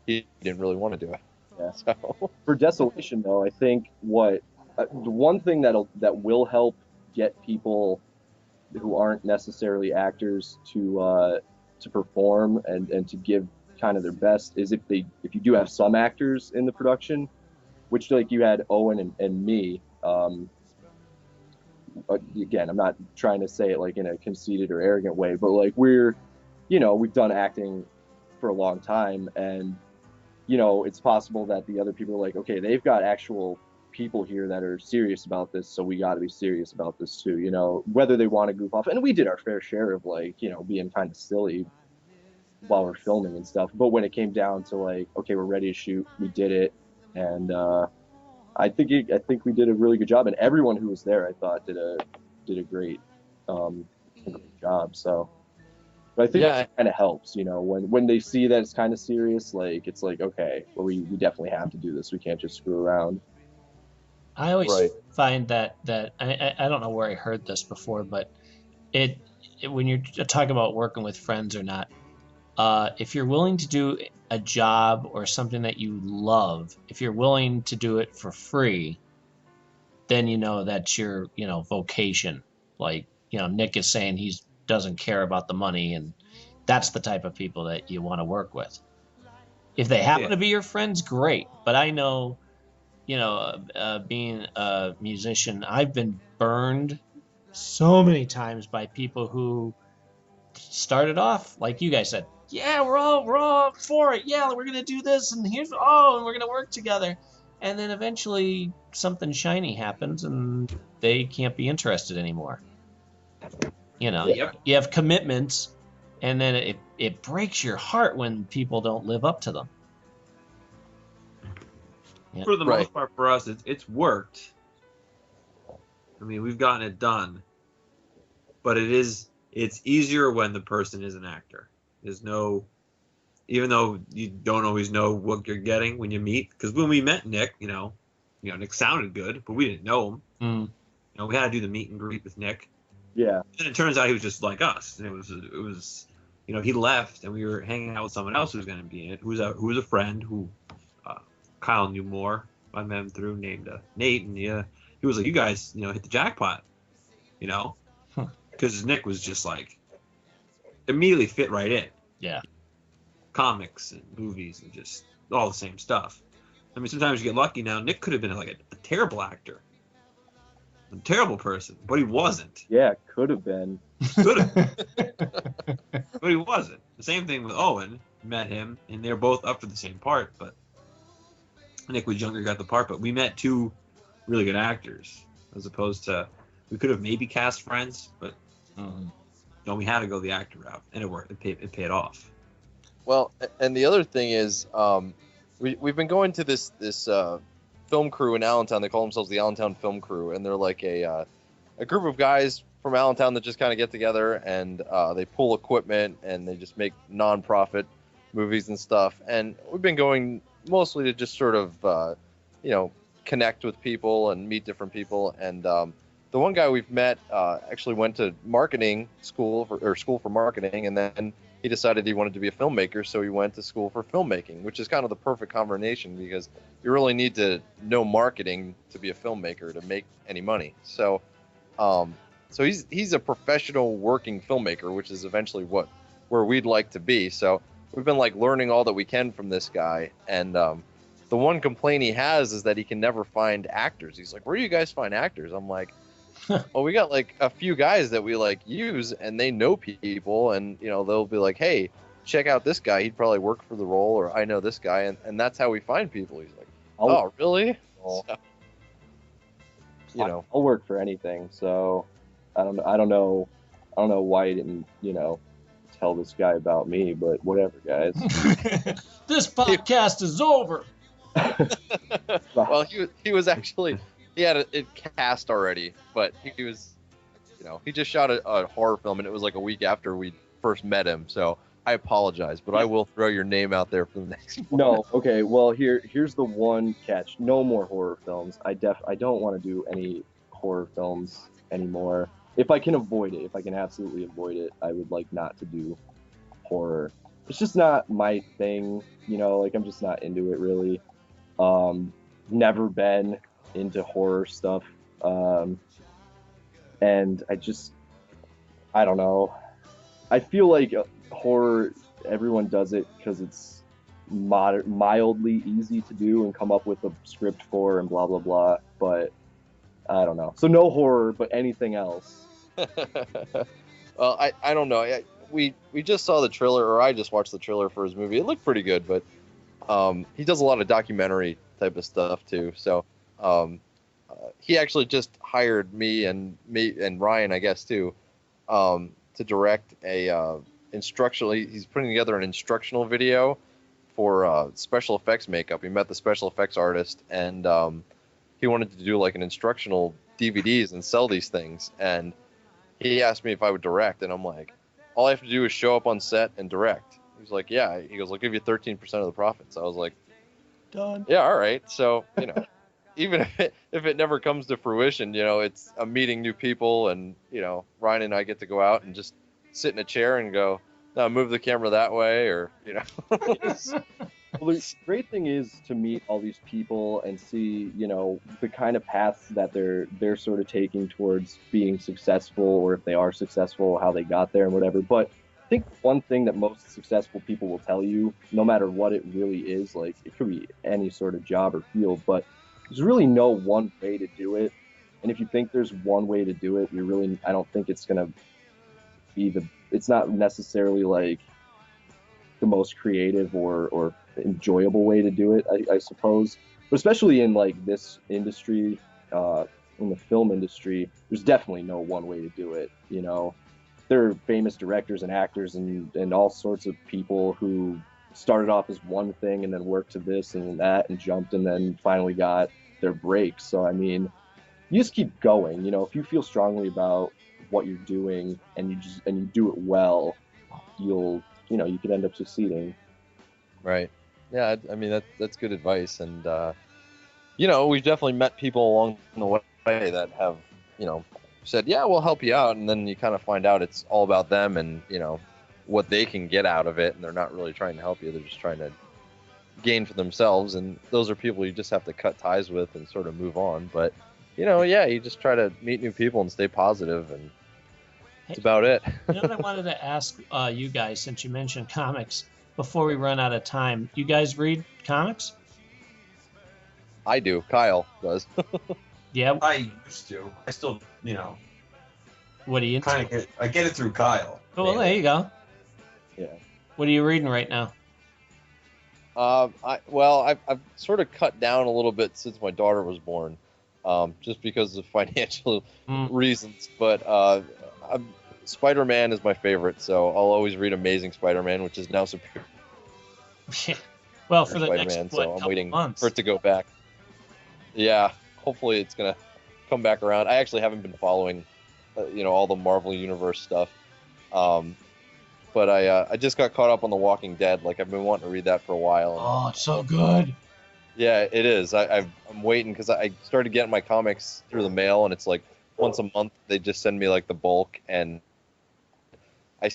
he didn't really want to do it. Yeah. So For Desolation, though, I think the one thing that will help get people who aren't necessarily actors to perform and to give kind of their best is if you do have some actors in the production, which like you had Owen and me. Again, I'm not trying to say it like in a conceited or arrogant way, but like we've done acting for a long time, and it's possible that the other people are like, okay, they've got actual people here that are serious about this, so we got to be serious about this too. Whether they want to goof off, and we did our fair share of like being kind of silly while we're filming and stuff. But when it came down to like, okay, we're ready to shoot, we did it, and I think we did a really good job, and everyone who was there, I thought, did a great job. So, but I think it kind of helps, when they see that it's kind of serious, like it's like, okay, well, we definitely have to do this. We can't just screw around. I always find that I don't know where I heard this before, but it when you're talking about working with friends or not, if you're willing to do a job or something that you love, if you're willing to do it for free, then that's your vocation. Like Nick is saying he doesn't care about the money, and that's the type of people that you want to work with. If they happen to be your friends, great. But I know, being a musician, I've been burned so many times by people who started off like you guys said, yeah, we're all for it. Yeah, we're gonna do this, and and we're gonna work together. And then eventually something shiny happens, and they can't be interested anymore. You have commitments, and then it breaks your heart when people don't live up to them. Yeah. For the most part, for us, it's worked. I mean, we've gotten it done, but it's easier when the person is an actor. Even though you don't always know what you're getting when you meet, because when we met Nick, Nick sounded good, but we didn't know him. We had to do the meet and greet with Nick. Yeah. And it turns out he was just like us. And it was, he left, and we were hanging out with someone else who was going to be in it, who was a friend who Kyle knew more. I met him through, named Nate, and he was like, "You guys, hit the jackpot," because Nick was just like immediately fit right in. Yeah. Comics and movies and just all the same stuff. I mean, sometimes you get lucky. Now Nick could have been like a terrible actor, a terrible person, but he wasn't. Yeah, could have been. Could have, but he wasn't. The same thing with Owen. Met him, and they're both up for the same part, but Nick was younger, got the part. But we met two really good actors, as opposed to we could have maybe cast friends, but we had to go the actor route, and it worked. It paid off. Well, and the other thing is, we've been going to this film crew in Allentown. They call themselves the Allentown Film Crew, and they're like a group of guys from Allentown that just kind of get together and they pull equipment and they just make non-profit movies and stuff. And we've been going mostly to just sort of connect with people and meet different people. And the one guy we've met actually went to marketing school for marketing, and then he decided he wanted to be a filmmaker, so he went to school for filmmaking, which is kind of the perfect combination because you really need to know marketing to be a filmmaker to make any money. So he's a professional working filmmaker, which is eventually where we'd like to be. So we've been like learning all that we can from this guy, and the one complaint he has is that he can never find actors. He's like, "Where do you guys find actors?" I'm like, well, we got like a few guys that we like use, and they know people, and they'll be like, "Hey, check out this guy. He'd probably work for the role," or "I know this guy," and that's how we find people. He's like, "Oh, really?" So, I'll work for anything. So I don't know why he didn't tell this guy about me, but whatever, guys. This podcast is over. Well, he was actually. He had it cast already, but he was, he just shot a horror film, and it was like a week after we first met him. So I apologize, but I will throw your name out there for the next one. No, okay. Well, here's the one catch: no more horror films. I don't want to do any horror films anymore. If I can avoid it, if I can absolutely avoid it, I would like not to do horror. It's just not my thing, like I'm just not into it really. Never been into horror stuff. And I don't know. I feel like horror, everyone does it because it's mildly easy to do and come up with a script for and blah, blah, blah. But I don't know. So no horror, but anything else. Well, I don't know. We just saw the trailer, or I just watched the trailer for his movie. It looked pretty good, but he does a lot of documentary type of stuff too. So he actually just hired me and Ryan, I guess too, to direct a instructional. He's putting together an instructional video for special effects makeup. He met the special effects artist, and he wanted to do like an instructional DVDs and sell these things. And he asked me if I would direct, and I'm like, all I have to do is show up on set and direct. He's like, yeah. He goes, I'll give you 13% of the profits. I was like, done. Yeah, all right. So, even if it never comes to fruition, it's I'm meeting new people, and Ryan and I get to go out and just sit in a chair and go, no, move the camera that way, or Well, the great thing is to meet all these people and see, the kind of paths that they're sort of taking towards being successful, or if they are successful, how they got there and whatever. But I think one thing that most successful people will tell you, no matter what it really is, like it could be any sort of job or field, but there's really no one way to do it. And if you think there's one way to do it, I don't think it's going to be it's not necessarily like the most creative or enjoyable way to do it, I suppose. But especially in like this industry, in the film industry, there's definitely no one way to do it. There are famous directors and actors and all sorts of people who started off as one thing and then worked to this and that and jumped and then finally got their break. So I mean, you just keep going. If you feel strongly about what you're doing and you do it well, you could end up succeeding. Right. Yeah, I mean that's good advice, and we've definitely met people along the way that have said, yeah, we'll help you out, and then you kind of find out it's all about them and what they can get out of it, and they're not really trying to help you. They're just trying to gain for themselves, and those are people you just have to cut ties with and sort of move on. But you just try to meet new people and stay positive, and that's about it. What I wanted to ask you guys, since you mentioned comics, before we run out of time, you guys read comics? I do. Kyle does. Yeah. I used to. I still, What are you into? I get it through Kyle. Oh, well, there you go. Yeah. What are you reading right now? I've sort of cut down a little bit since my daughter was born, just because of financial reasons. But Spider-Man is my favorite, so I'll always read Amazing Spider-Man, which is now Superior. Well, for the Spider-Man, next so I'm waiting months. for it to go back. Yeah, hopefully it's gonna come back around. I actually haven't been following, all the Marvel Universe stuff. But I just got caught up on The Walking Dead. Like I've been wanting to read that for a while. Oh, it's so good. Yeah, it is. I'm waiting because I started getting my comics through the mail, and it's like once a month they just send me like the bulk, and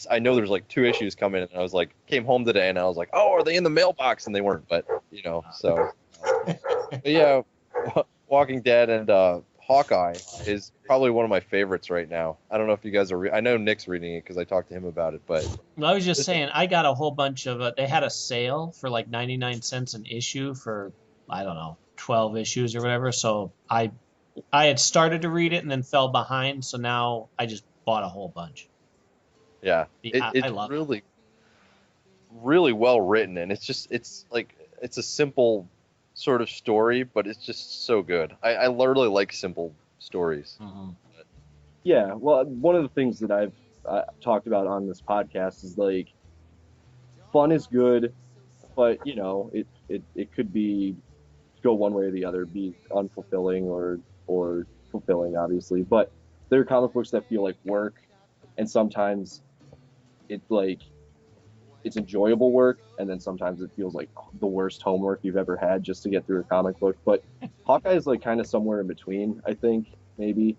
I know there's like 2 issues coming, and I was like, came home today, and I was like, oh, are they in the mailbox? And they weren't, but so. But yeah, Walking Dead and Hawkeye is probably one of my favorites right now. I don't know if you guys are. I know Nick's reading it because I talked to him about it, but. Well, I was just saying, I got a whole bunch of. They had a sale for like 99 cents an issue for, I don't know, 12 issues or whatever. So I had started to read it and then fell behind. So now I just bought a whole bunch. Yeah, I love really, really well written, and it's a simple sort of story, but it's just so good. I literally like simple stories. Mm-hmm. Yeah, well, one of the things that I've talked about on this podcast is like, fun is good, but it could be go one way or the other, be unfulfilling or fulfilling, obviously. But there are comic books that feel like work, and sometimes it's enjoyable work, and then sometimes it feels like the worst homework you've ever had just to get through a comic book. But Hawkeye is like kind of somewhere in between, I think, maybe.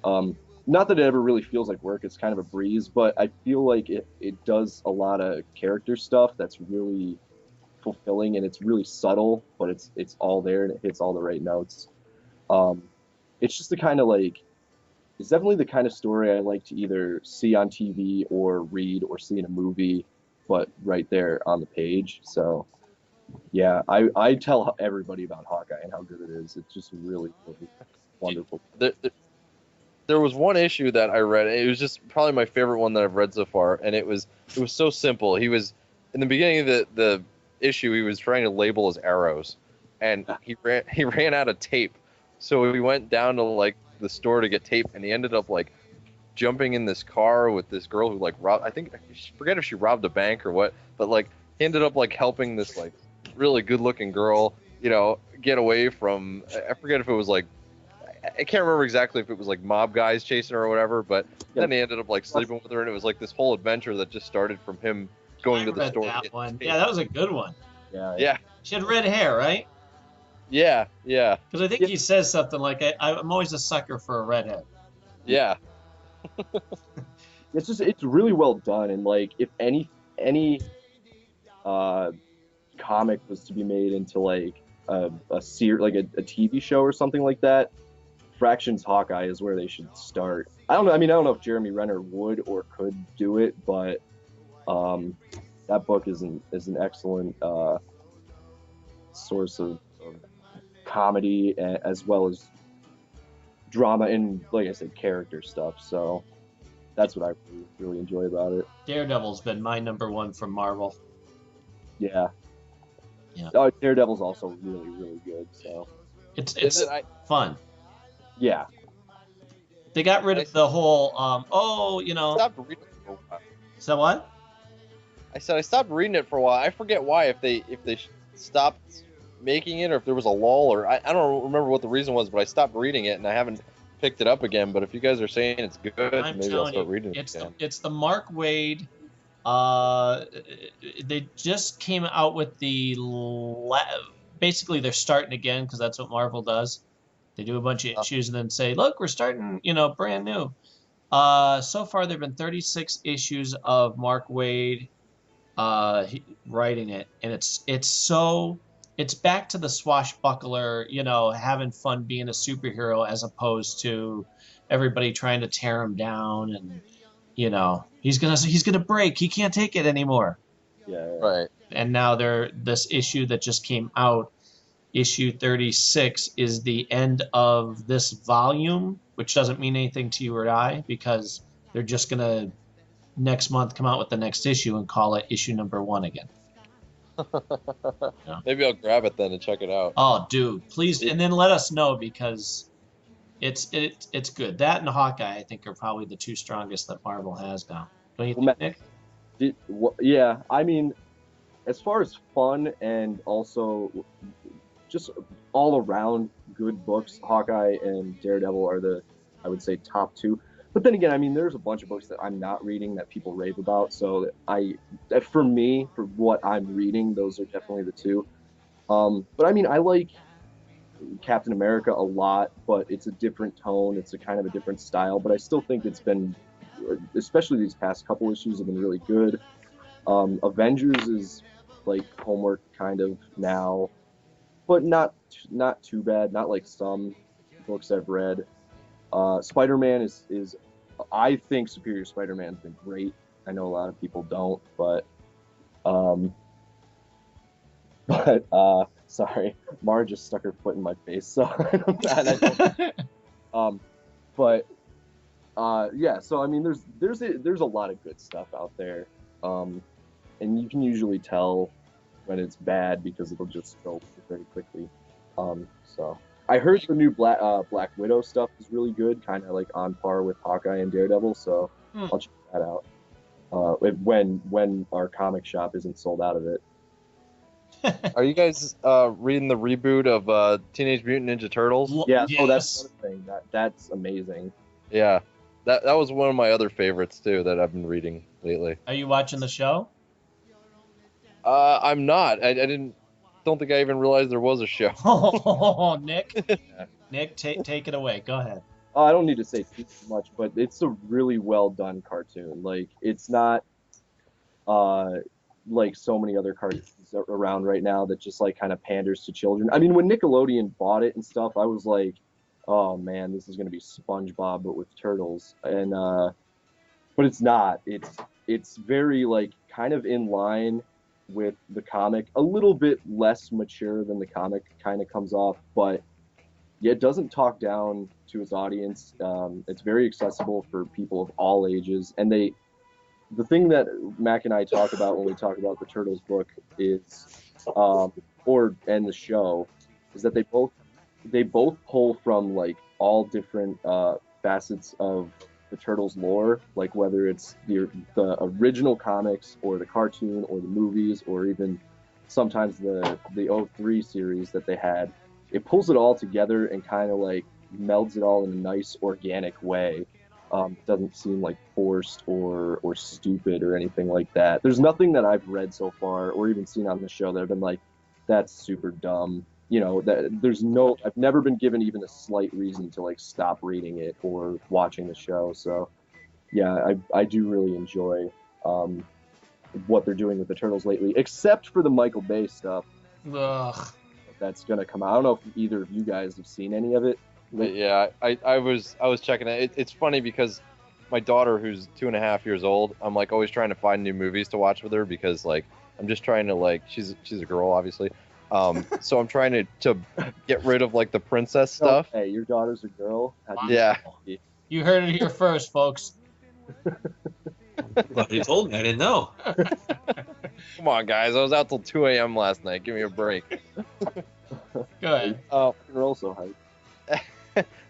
Not that it ever really feels like work, it's kind of a breeze, but I feel like it does a lot of character stuff that's really fulfilling, and it's really subtle, but it's all there and it hits all the right notes. It's just the kind of like it's definitely the kind of story I like to either see on TV or read or see in a movie, but right there on the page. So yeah, I tell everybody about Hawkeye and how good it is. It's just really, really wonderful. There was one issue that I read. It was just probably my favorite one that I've read so far, and it was so simple. He was in the beginning of the issue. He was trying to label his arrows, and he ran out of tape. So he went down to like the store to get tape, and he ended up like jumping in this car with this girl who like robbed. I forget if she robbed a bank or what, but like he ended up like helping this like really good looking girl, get away from. I forget if it was like. I can't remember exactly if it was like mob guys chasing her or whatever, but then he ended up like sleeping with her, and it was like this whole adventure that just started from him going to the store. That one. Yeah, that was a good one. Yeah. She had red hair, right? Yeah. Because I think he says something like, "I'm always a sucker for a redhead." Yeah. It's really well done, and like if any comic was to be made into like a TV show or something like that, Fraction's Hawkeye is where they should start. I don't know. I don't know if Jeremy Renner would or could do it, but that book is an excellent source of comedy as well as drama and, like I said, character stuff. So that's what I really enjoy about it. Daredevil's been my number one from Marvel. Yeah. Daredevil's also really, really good. So it's fun. Yeah. They got rid of the whole Stopped reading it for a while. So what? I said I stopped reading it for a while. I forget why. If they stopped making it, or if there was a lull, or I don't remember what the reason was. But I stopped reading it, and I haven't picked it up again. But if you guys are saying it's good, maybe I'll start reading it again. It's the Mark Waid. They just came out with basically they're starting again because that's what Marvel does. They do a bunch of issues and then say, look, we're starting, brand new. So far, there have been 36 issues of Mark Waid writing it. And it's back to the swashbuckler, having fun being a superhero as opposed to everybody trying to tear him down. And, he's gonna break. He can't take it anymore. Yeah. Right. And now this issue that just came out, issue 36, is the end of this volume, which doesn't mean anything to you or I because they're just going to next month come out with the next issue and call it issue number 1 again. Maybe I'll grab it then and check it out. Oh, dude, please. And then let us know because it's good. That and Hawkeye, I think, are probably the two strongest that Marvel has now. Don't you think, Nick? Yeah. As far as fun and also just all around good books, Hawkeye and Daredevil are I would say, top 2. But then again, there's a bunch of books that I'm not reading that people rave about. So for me, for what I'm reading, those are definitely the 2. But I like Captain America a lot, but it's a different tone. It's a kind of a different style. But I still think it's been, especially these past couple issues, have been really good. Avengers is like homework kind of now. But not too bad. Not like some books I've read. Spider-Man is I think Superior Spider-Man's been great. I know a lot of people don't, but sorry, Mara just stuck her foot in my face, so yeah. So there's a lot of good stuff out there, and you can usually tell when it's bad because it'll just go very quickly. So I heard the new Black Widow stuff is really good, kind of like on par with Hawkeye and Daredevil. So I'll check that out when our comic shop isn't sold out of it. Are you guys reading the reboot of Teenage Mutant Ninja Turtles? Yeah. Yes. Oh, that's another thing. That's amazing. Yeah. That was one of my other favorites too that I've been reading lately. Are you watching the show? I'm not. I don't think I even realized there was a show. Oh, Nick. Nick, take it away. Go ahead. I don't need to say too much, but it's a really well done cartoon. Like it's not like so many other cartoons around right now that just like kind of panders to children. I mean, when Nickelodeon bought it and stuff, I was like, oh man, this is gonna be SpongeBob but with turtles. And but it's not. It's very like kind of in line with the comic, a little bit less mature than the comic kind of comes off, but yeah, it doesn't talk down to its audience. It's very accessible for people of all ages, and the thing that Mac and I talk about when we talk about the Turtles book is, and the show, is that they both pull from like all different facets of the Turtles lore, like whether it's the original comics or the cartoon or the movies or even sometimes the '03 series that they had. It pulls it all together and kind of like melds it all in a nice organic way. Doesn't seem like forced or stupid or anything like that. There's nothing that I've read so far or even seen on the show that I've been like, that's super dumb. You know, that I've never been given even a slight reason to like stop reading it or watching the show. So yeah, I do really enjoy what they're doing with the Turtles lately, except for the Michael Bay stuff. Ugh. That's gonna come out. I don't know if either of you guys have seen any of it. But yeah, I was checking it. It's funny because my daughter, who's 2.5 years old, I'm like always trying to find new movies to watch with her because like I'm just trying to like she's a girl obviously, so I'm trying to get rid of like the princess stuff. Hey, your daughter's a girl. Yeah. You heard it here first, folks. Glad you told me. I didn't know. Come on, guys. I was out till 2 a.m. last night. Give me a break. Go ahead. You're also hyped.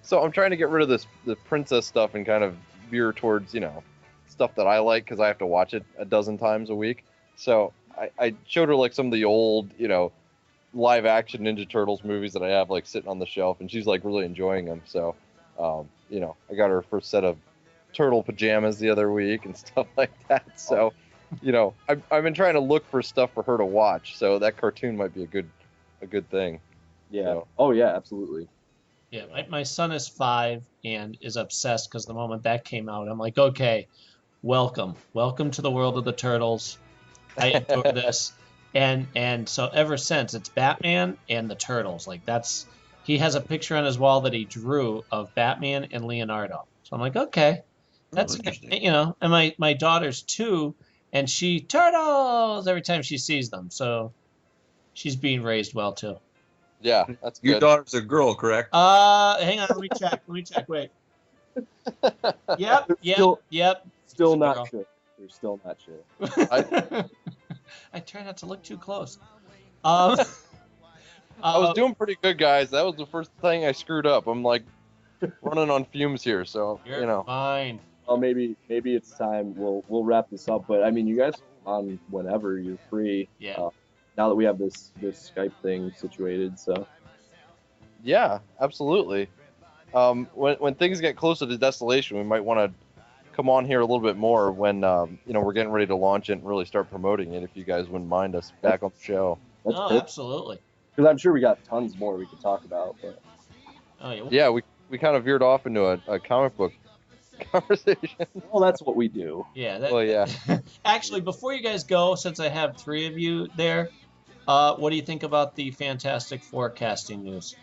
So I'm trying to get rid of the princess stuff and kind of veer towards, you know, stuff that I like because I have to watch it a dozen times a week. So I showed her like some of the old, you know, live action Ninja Turtles movies that I have like sitting on the shelf, and she's like really enjoying them. So, you know, I got her first set of turtle pajamas the other week and stuff like that. So, you know, I've been trying to look for stuff for her to watch. So that cartoon might be a good thing. Yeah. So. Oh yeah, absolutely. Yeah, my son is 5 and is obsessed because the moment that came out, I'm like, okay, welcome to the world of the Turtles. I adore this, and so ever since it's Batman and the Turtles. Like he has a picture on his wall that he drew of Batman and Leonardo. So I'm like, okay, that's interesting. you know, and my daughter's 2, and she turtles every time she sees them. So she's being raised well too. Yeah, that's good. Your daughter's a girl, correct? Hang on, let me check. Wait. Yep. Still not sure. You're still not sure. I try not to look too close. I was doing pretty good, guys. That was the first thing I screwed up. I'm like running on fumes here, so You're you know. fine. Well, maybe it's time. We'll wrap this up. But I mean, you guys on whenever you're free. Yeah. Now that we have this Skype thing situated, so. Yeah, absolutely. When things get closer to Desolation, we might want to come on here a little bit more when you know, we're getting ready to launch it and really start promoting it. If you guys wouldn't mind us back on the show. That's No, perfect. absolutely. Because I'm sure we got tons more we could talk about. But. Oh, yeah. Yeah, we kind of veered off into a comic book conversation. Well, that's what we do. Yeah. Well, yeah. Actually, before you guys go, since I have 3 of you there, what do you think about the Fantastic Four casting news?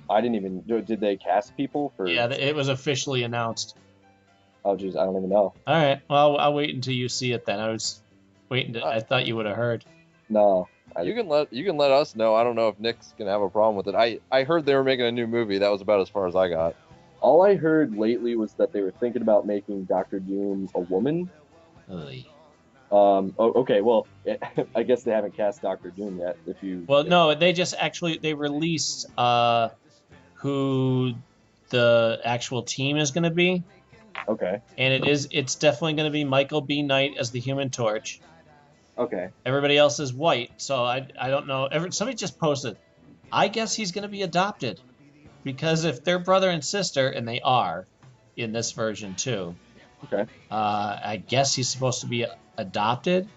I didn't even. Did they cast people for? Yeah, it was officially announced. Oh, geez, I don't even know. All right. Well, I'll wait until you see it then. I was waiting. I thought you would have heard. No. You can let us know. I don't know if Nick's gonna have a problem with it. I heard they were making a new movie. That was about as far as I got. All I heard lately was that they were thinking about making Dr. Doom a woman. Oy. Okay, well, I guess they haven't cast Dr. Doom yet. Well, no, they just they released who the actual team is going to be. Okay. And it's definitely going to be Michael B. Knight as the Human Torch. Okay. Everybody else is white, so I don't know. Somebody just posted, I guess he's going to be adopted, because if they're brother and sister, and they are in this version too. Okay. I guess he's supposed to be adopted.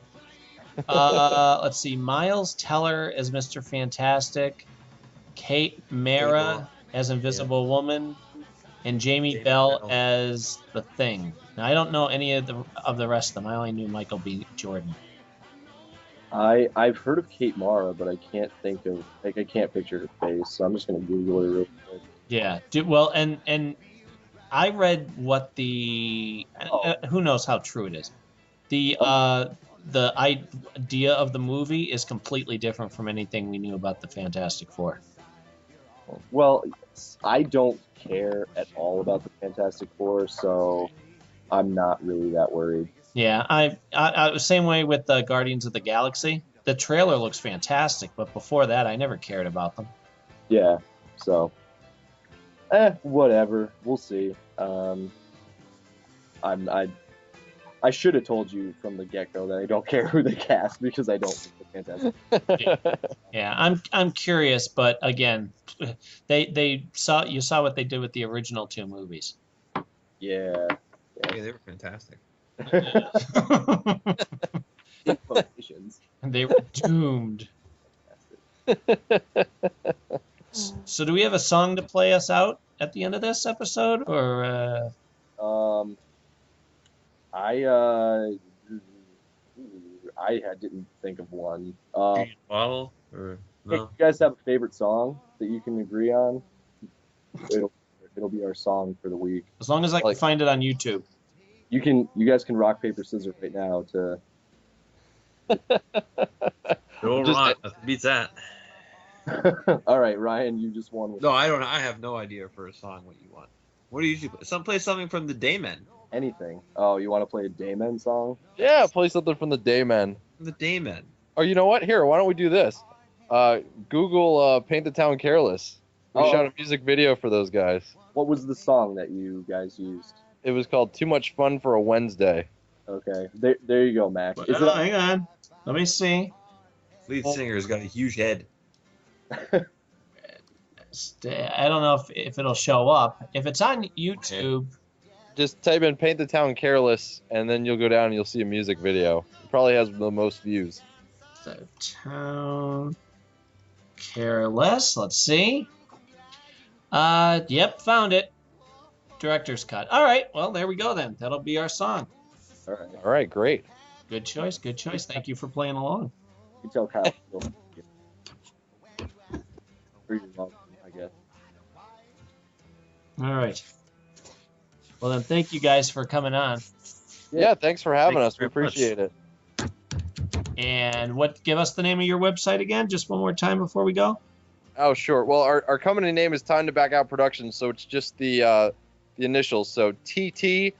Let's see. Miles Teller as Mr. Fantastic, Kate Mara as Invisible Woman, and Jamie Bell as the Thing. Now I don't know any of the rest of them. I only knew Michael B. Jordan. I've heard of Kate Mara, but I can't I can't picture her face, so I'm just gonna Google her real quick. Yeah. Well, and I read what the who knows how true it is. The idea of the movie is completely different from anything we knew about the Fantastic Four. Well, I don't care at all about the Fantastic Four, so I'm not really that worried. Yeah, I was same way with the Guardians of the Galaxy. The trailer looks fantastic, but before that, I never cared about them. Yeah, so whatever. We'll see. I should have told you from the get-go that I don't care who they cast because I don't think they're fantastic. Yeah, I'm curious, but again, they saw what they did with the original two movies. Yeah. Yeah, they were fantastic. They were doomed. So, do we have a song to play us out at the end of this episode, or? I didn't think of one. Bottle or Hey, no? you guys have a favorite song that you can agree on? It'll be our song for the week. As long as I can find it on YouTube. You guys can rock paper scissors right now to. Go Ron, beats that. All right, Ryan, you just won. No, I don't. I have no idea for a song what you want. What do you usually play? Play something from the Daymen. Anything. Oh, you want to play a Daymen song? Yeah, play something from the Daymen. From the Daymen. Oh, you know what? Here, why don't we do this? Google Paint the Town Careless. We shot a music video for those guys. What was the song that you guys used? It was called Too Much Fun for a Wednesday. Okay, there you go, Max. Hang on, let me see. Lead singer's got a huge head. I don't know if it'll show up. If it's on YouTube, just type in Paint the Town Careless, and then you'll go down and you'll see a music video. It probably has the most views. The Town Careless. Let's see. Yep, found it. Director's cut. All right, well, there we go then. That'll be our song. All right, great. Good choice, good choice. Thank you for playing along. You tell Kyle. I guess. All right. Well, then, thank you guys for coming on. Yeah, thanks for having us. We appreciate it. And give us the name of your website again, just one more time before we go. Oh, sure. Well, our company name is Time to Back Out Productions, so it's just the initials, so ttbop.com.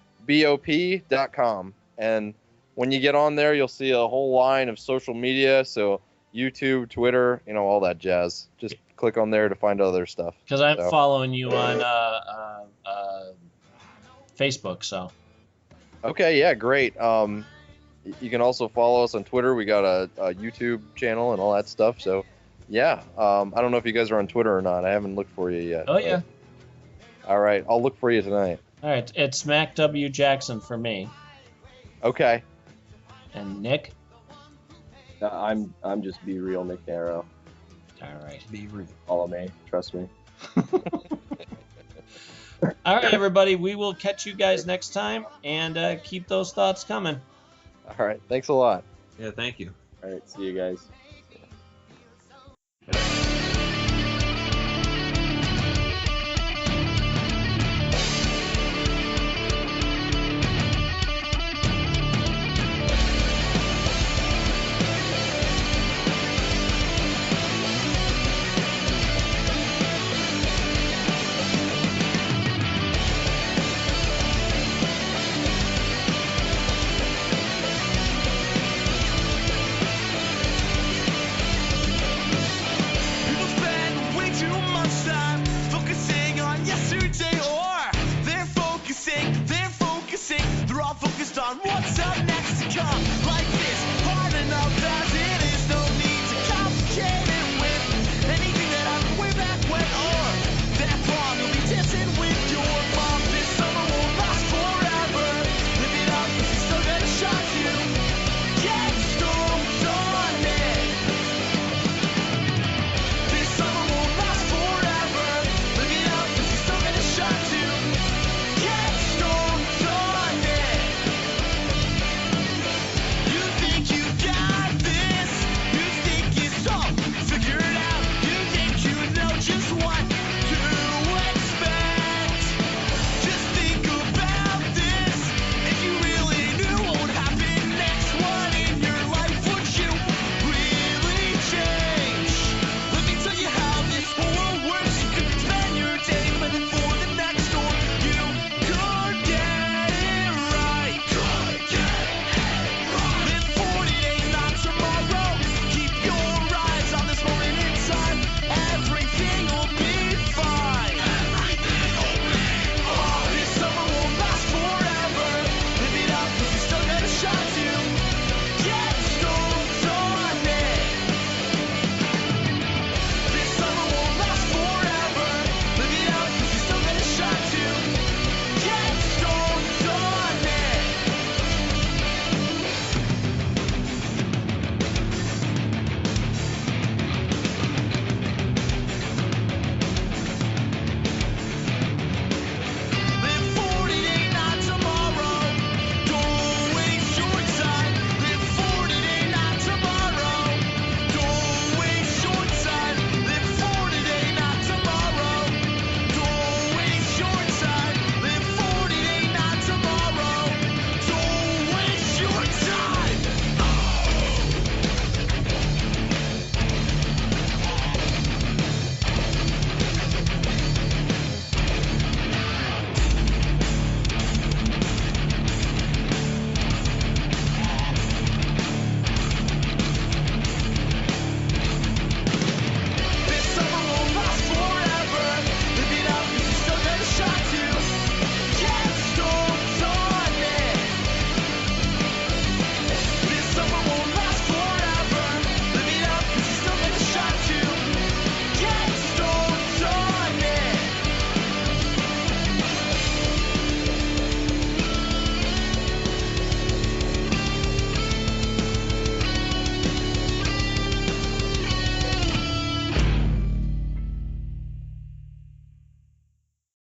And when you get on there, you'll see a whole line of social media, so YouTube, Twitter, all that jazz. Just click on there to find other stuff. Because I'm following you on Facebook, so. Okay, yeah, great. You can also follow us on Twitter. We got a YouTube channel and all that stuff, so yeah. I don't know if you guys are on Twitter or not. I haven't looked for you yet. Oh, yeah. All right, I'll look for you tonight. All right, it's Mac W. Jackson for me. Okay. And Nick? I'm just Be Real Nick Darrow. All right. Be real. Follow me. Trust me. All right, everybody. We will catch you guys next time, and keep those thoughts coming. All right. Thanks a lot. Yeah, thank you. All right. See you guys. On what's up next to come. Life is hard enough.